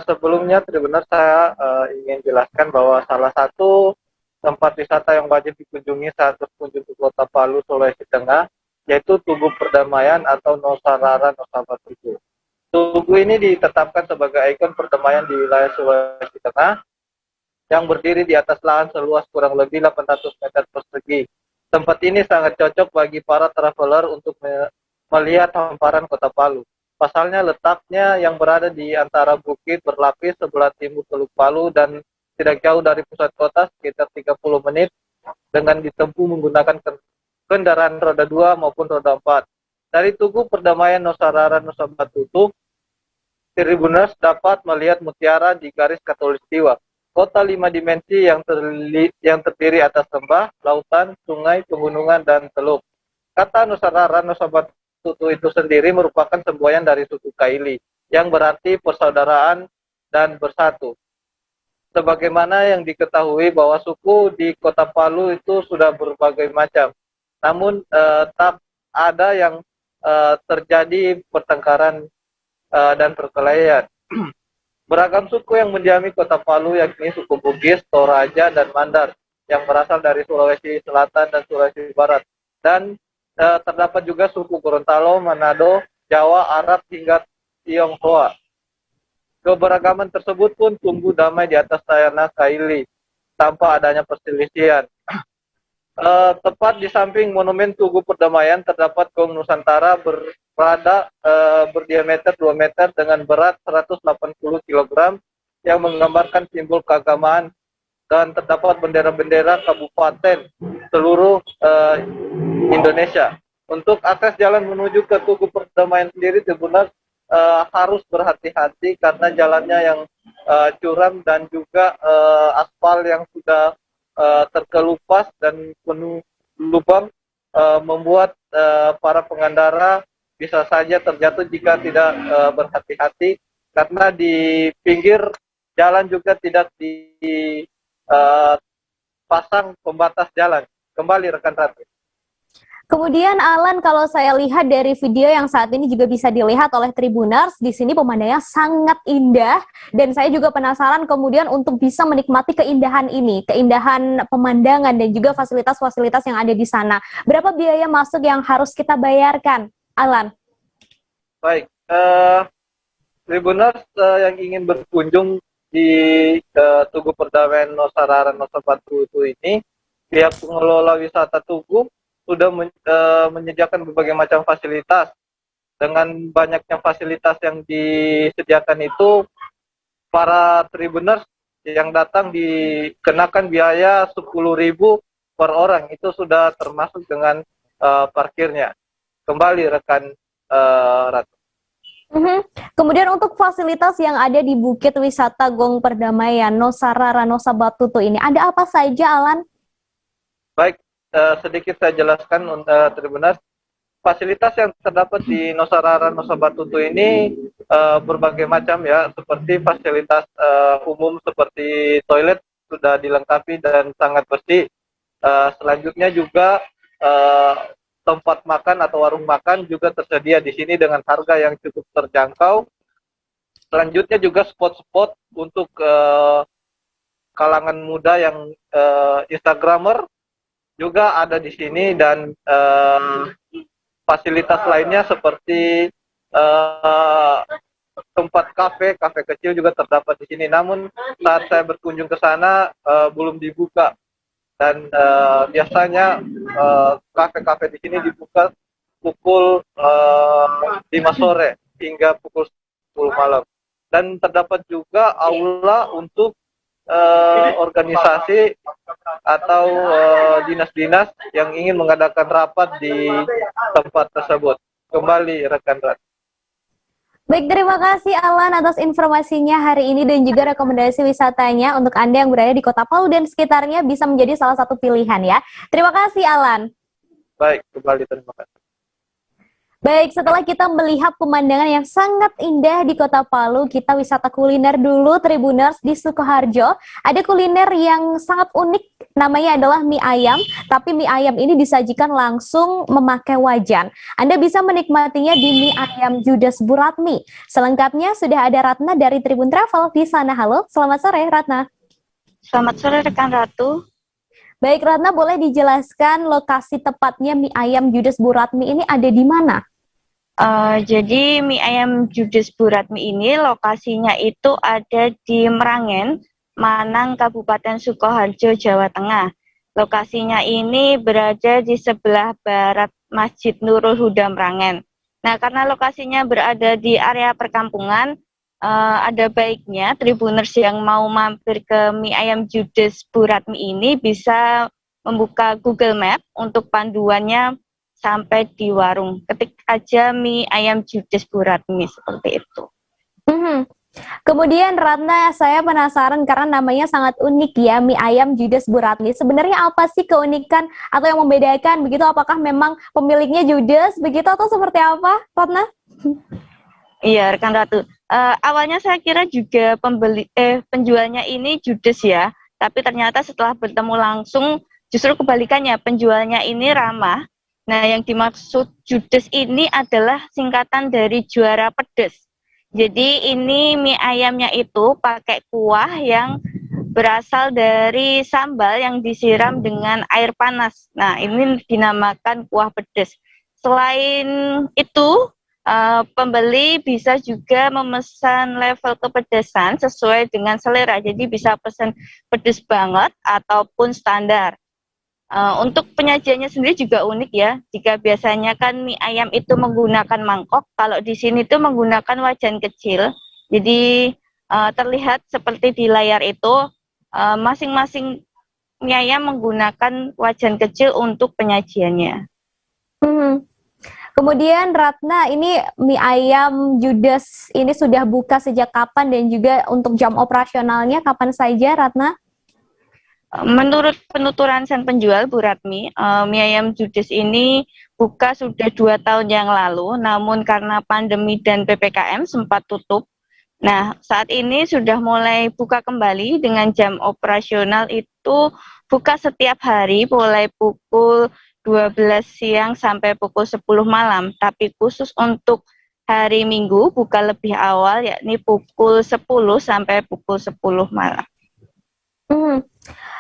Sebelumnya Tribuners saya ingin jelaskan bahwa salah satu tempat wisata yang wajib dikunjungi saat berkunjung ke Kota Palu, Sulawesi Tengah, yaitu Tugu Perdamaian atau Nosarara Nosa Batutu. Tugu ini ditetapkan sebagai ikon perdamaian di wilayah Sulawesi Tengah yang berdiri di atas lahan seluas kurang lebih 800 meter persegi. Tempat ini sangat cocok bagi para traveler untuk melihat hamparan Kota Palu. Pasalnya letaknya yang berada di antara bukit berlapis sebelah timur Teluk Palu dan tidak jauh dari pusat kota sekitar 30 menit dengan ditempuh menggunakan kendaraan roda 2 maupun roda 4. Dari Tugu Perdamaian Nosarara Nosa Batutu, Tribuners dapat melihat mutiara di garis khatulistiwa. Kota 5 dimensi yang terdiri atas lembah, lautan, sungai, pegunungan, dan teluk. Kata Nosarara Nosa Batutu itu sendiri merupakan semboyan dari suku Kaili yang berarti persaudaraan dan bersatu. Sebagaimana yang diketahui bahwa suku di Kota Palu itu sudah berbagai macam, namun tak ada yang terjadi pertengkaran dan perkelahian. Beragam suku yang mendiami Kota Palu yakni suku Bugis, Toraja, dan Mandar yang berasal dari Sulawesi Selatan dan Sulawesi Barat, dan terdapat juga suku Gorontalo, Manado, Jawa, Arab, hingga Tionghoa. Keberagaman tersebut pun tumbuh damai di atas tanah Kaili tanpa adanya perselisihan. Tepat di samping Monumen Tugu Perdamaian terdapat Gong Nusantara berdiameter 2 meter dengan berat 180 kg yang menggambarkan simbol keagamaan, dan terdapat bendera-bendera kabupaten seluruh Indonesia. Untuk akses jalan menuju ke Tugu Perdamaian sendiri Tribuners harus berhati-hati karena jalannya yang curam dan juga aspal yang sudah terkelupas dan penuh lubang membuat para pengendara bisa saja terjatuh jika tidak berhati-hati, karena di pinggir jalan juga tidak pasang pembatas jalan. Kembali rekan Ratu. Kemudian Alan, kalau saya lihat dari video yang saat ini juga bisa dilihat oleh Tribuners, di sini pemandangannya sangat indah, dan saya juga penasaran kemudian untuk bisa menikmati keindahan ini, keindahan pemandangan dan juga fasilitas-fasilitas yang ada di sana. Berapa biaya masuk yang harus kita bayarkan, Alan? Baik, Tribuners yang ingin berkunjung di Tugu Perdamaian Nosarara Nosa Batutu ini, pihak pengelola wisata Tugu sudah menyediakan berbagai macam fasilitas. Dengan banyaknya fasilitas yang disediakan itu, para Tribuners yang datang dikenakan biaya 10.000 per orang. Itu sudah termasuk dengan parkirnya. Kembali rekan Ratu. Kemudian untuk fasilitas yang ada di Bukit Wisata Gong Perdamaian Nosarara Nosa Batutu ini, ada apa saja, Alan? Baik, sedikit saya jelaskan Tribuners. Fasilitas yang terdapat di Nosarara Nosa Batutu ini berbagai macam ya, seperti fasilitas umum seperti toilet sudah dilengkapi dan sangat bersih. Selanjutnya juga tempat makan atau warung makan juga tersedia di sini dengan harga yang cukup terjangkau. Selanjutnya juga spot-spot untuk kalangan muda yang Instagramer juga ada di sini, dan fasilitas lainnya seperti tempat kafe kecil juga terdapat di sini. Namun saat saya berkunjung ke sana belum dibuka, dan biasanya kafe-kafe di sini dibuka pukul 5 sore hingga pukul 10 malam. Dan terdapat juga aula untuk organisasi atau dinas-dinas yang ingin mengadakan rapat di tempat tersebut. Kembali rekan Rat. Baik, terima kasih Alan atas informasinya hari ini dan juga rekomendasi wisatanya untuk Anda yang berada di Kota Palu dan sekitarnya bisa menjadi salah satu pilihan ya. Terima kasih Alan. Baik, kembali terima kasih. Baik, setelah kita melihat pemandangan yang sangat indah di Kota Palu, kita wisata kuliner dulu Tribuners di Sukoharjo. Ada kuliner yang sangat unik, namanya adalah mie ayam, tapi mie ayam ini disajikan langsung memakai wajan. Anda bisa menikmatinya di mie ayam Judes Buratmi. Selengkapnya sudah ada Ratna dari Tribun Travel di sana. Halo, selamat sore Ratna. Selamat sore rekan Ratu. Baik Ratna, boleh dijelaskan lokasi tepatnya mie ayam Judes Buratmi ini ada di mana? Jadi mie ayam Judes Buratmi ini lokasinya itu ada di Merangen, Manang, Kabupaten Sukoharjo, Jawa Tengah. Lokasinya ini berada di sebelah barat Masjid Nurul Huda Merangen. Nah, karena lokasinya berada di area perkampungan, ada baiknya Tribuners yang mau mampir ke mie ayam Judes Buratmi ini bisa membuka Google Map untuk panduannya sampai di warung. Ketik aja mie ayam Judes Buratmi seperti itu. Kemudian Ratna, saya penasaran karena namanya sangat unik ya, mie ayam Judes Buratmi. Sebenarnya apa sih keunikan atau yang membedakan begitu? Apakah memang pemiliknya Judes begitu atau seperti apa, Ratna? Iya, rekan Ratu. Awalnya saya kira juga penjualnya ini Judes ya, tapi ternyata setelah bertemu langsung justru kebalikannya, penjualnya ini ramah. Nah, yang dimaksud Judes ini adalah singkatan dari juara pedes. Jadi ini mie ayamnya itu pakai kuah yang berasal dari sambal yang disiram dengan air panas. Nah, ini dinamakan kuah pedes. Selain itu, pembeli bisa juga memesan level kepedesan sesuai dengan selera. Jadi bisa pesan pedes banget ataupun standar. Untuk penyajiannya sendiri juga unik ya. Jika biasanya kan mie ayam itu menggunakan mangkok, kalau di sini tuh menggunakan wajan kecil. Jadi terlihat seperti di layar itu, masing-masing mie ayam menggunakan wajan kecil untuk penyajiannya. Kemudian Ratna, ini mie ayam Judes ini sudah buka sejak kapan dan juga untuk jam operasionalnya kapan saja Ratna? Menurut penuturan sang penjual Buratmi, mie ayam Judes ini buka sudah 2 tahun yang lalu, namun karena pandemi dan PPKM sempat tutup. Nah, saat ini sudah mulai buka kembali dengan jam operasional itu buka setiap hari mulai pukul 12 siang sampai pukul 10 malam. Tapi khusus untuk hari Minggu buka lebih awal, yakni pukul 10 sampai pukul 10 malam.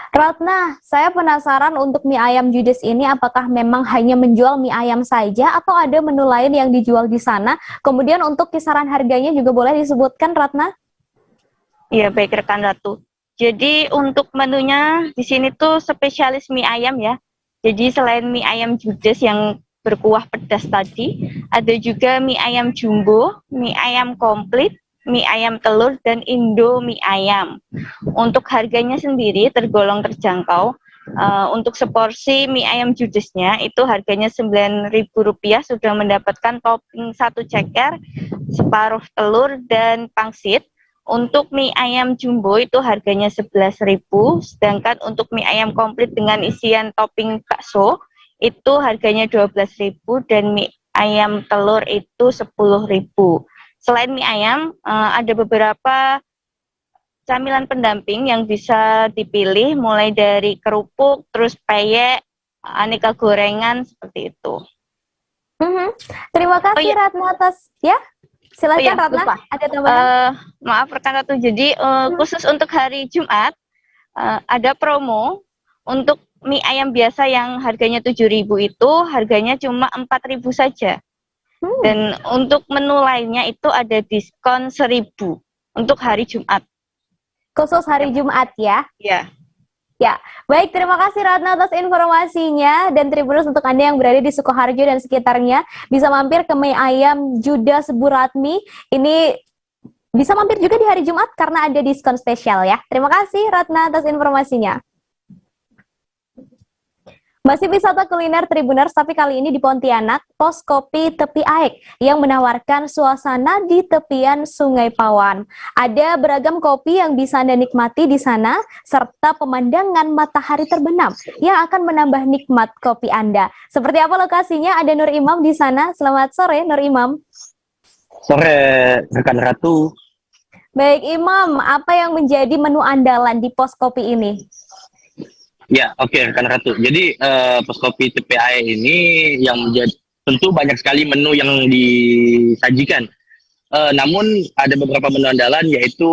Ratna, saya penasaran untuk mie ayam Judes ini apakah memang hanya menjual mie ayam saja atau ada menu lain yang dijual di sana? Kemudian untuk kisaran harganya juga boleh disebutkan, Ratna? Iya, baik rekan Ratu. Jadi untuk menunya di sini tuh spesialis mie ayam ya. Jadi selain mie ayam Judes yang berkuah pedas tadi, ada juga mie ayam jumbo, mie ayam komplit, mie ayam telur, dan Indo mie ayam. Untuk harganya sendiri tergolong terjangkau. Untuk seporsi mie ayam Judesnya itu harganya Rp9.000 sudah mendapatkan topping 1 ceker, separuh telur, dan pangsit. Untuk mie ayam jumbo itu harganya Rp11.000, sedangkan untuk mie ayam komplit dengan isian topping bakso itu harganya Rp12.000 dan mie ayam telur itu Rp10.000. Selain mie ayam, ada beberapa camilan pendamping yang bisa dipilih mulai dari kerupuk, terus peyek, aneka gorengan seperti itu. Terima kasih Ratna atas silakan Ratna. Lupa. Ada tambahan? Maaf rekan Ratu. Jadi khusus untuk hari Jumat ada promo untuk mie ayam biasa yang harganya 7.000 itu harganya cuma 4.000 saja. Dan untuk menu lainnya itu ada diskon 1.000 untuk hari Jumat. Khusus hari Jumat ya? Ya. Ya, baik, terima kasih Ratna atas informasinya. Dan Tribuners, untuk Anda yang berada di Sukoharjo dan sekitarnya, bisa mampir ke mie ayam Juda Seburatmi. Ini bisa mampir juga di hari Jumat karena ada diskon spesial ya. Terima kasih Ratna atas informasinya. Masih wisata kuliner Tribuners, tapi kali ini di Pontianak, pos kopi Tepi Aek yang menawarkan suasana di tepian Sungai Pawan. Ada beragam kopi yang bisa Anda nikmati di sana, serta pemandangan matahari terbenam yang akan menambah nikmat kopi Anda. Seperti apa lokasinya? Ada Nur Imam di sana. Selamat sore, Nur Imam. Sore, rekan Ratu. Baik, Imam, apa yang menjadi menu andalan di pos kopi ini? Ya, oke, rekan Ratu. Jadi pos kopi TPAE ini yang menjadi, tentu banyak sekali menu yang disajikan. Namun ada beberapa menu andalan, yaitu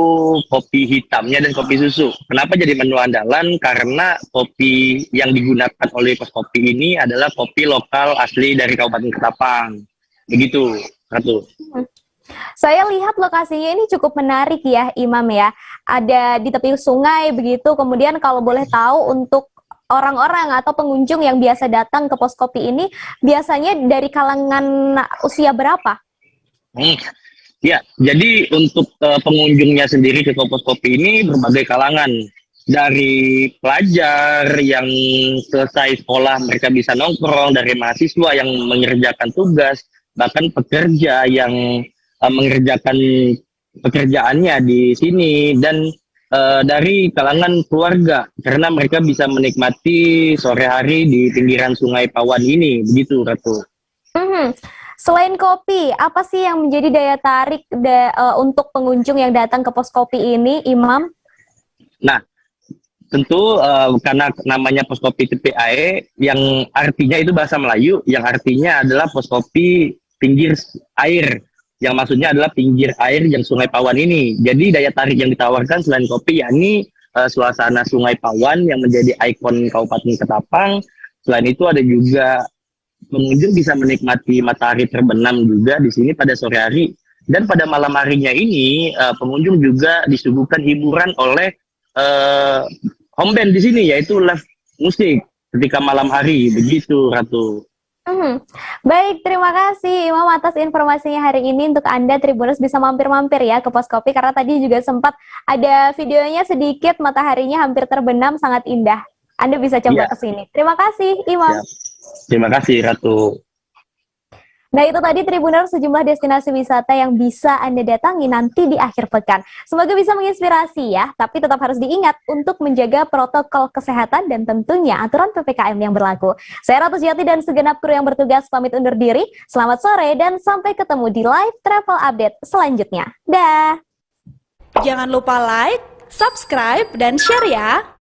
kopi hitamnya dan kopi susu. Kenapa jadi menu andalan? Karena kopi yang digunakan oleh pos kopi ini adalah kopi lokal asli dari Kabupaten Ketapang. Begitu, Ratu. Saya lihat lokasinya ini cukup menarik ya, Imam ya. Ada di tepi sungai begitu. Kemudian kalau boleh tahu, untuk orang-orang atau pengunjung yang biasa datang ke pos kopi ini biasanya dari kalangan usia berapa? Ya, jadi untuk pengunjungnya sendiri ke pos kopi ini berbagai kalangan. Dari pelajar yang selesai sekolah mereka bisa nongkrong, dari mahasiswa yang mengerjakan tugas, bahkan pekerja yang mengerjakan pekerjaannya di sini, dan dari kalangan keluarga karena mereka bisa menikmati sore hari di pinggiran Sungai Pawan ini. Begitu, Ratu. Selain kopi, apa sih yang menjadi daya tarik untuk pengunjung yang datang ke pos kopi ini, Imam? Nah, tentu karena namanya pos kopi TPAE yang artinya itu bahasa Melayu, yang artinya adalah pos kopi pinggir air, yang maksudnya adalah pinggir air yang Sungai Pawan ini. Jadi daya tarik yang ditawarkan selain kopi, yakni suasana Sungai Pawan yang menjadi ikon Kabupaten Ketapang. Selain itu ada juga pengunjung bisa menikmati matahari terbenam juga di sini pada sore hari. Dan pada malam harinya ini pengunjung juga disuguhkan hiburan oleh home band di sini, yaitu live musik ketika malam hari. Begitu, Ratu. Baik, terima kasih Imam atas informasinya hari ini. Untuk Anda Tribuners bisa mampir-mampir ya ke pos kopi, karena tadi juga sempat ada videonya sedikit, mataharinya hampir terbenam, sangat indah. Anda bisa coba ke sini. Terima kasih Imam. Terima kasih, Ratu. Nah, itu tadi Tribuners sejumlah destinasi wisata yang bisa Anda datangi nanti di akhir pekan. Semoga bisa menginspirasi ya, tapi tetap harus diingat untuk menjaga protokol kesehatan dan tentunya aturan PPKM yang berlaku. Saya Ratu Jati dan segenap kru yang bertugas pamit undur diri. Selamat sore dan sampai ketemu di live travel update selanjutnya. Dah. Jangan lupa like, subscribe, dan share ya.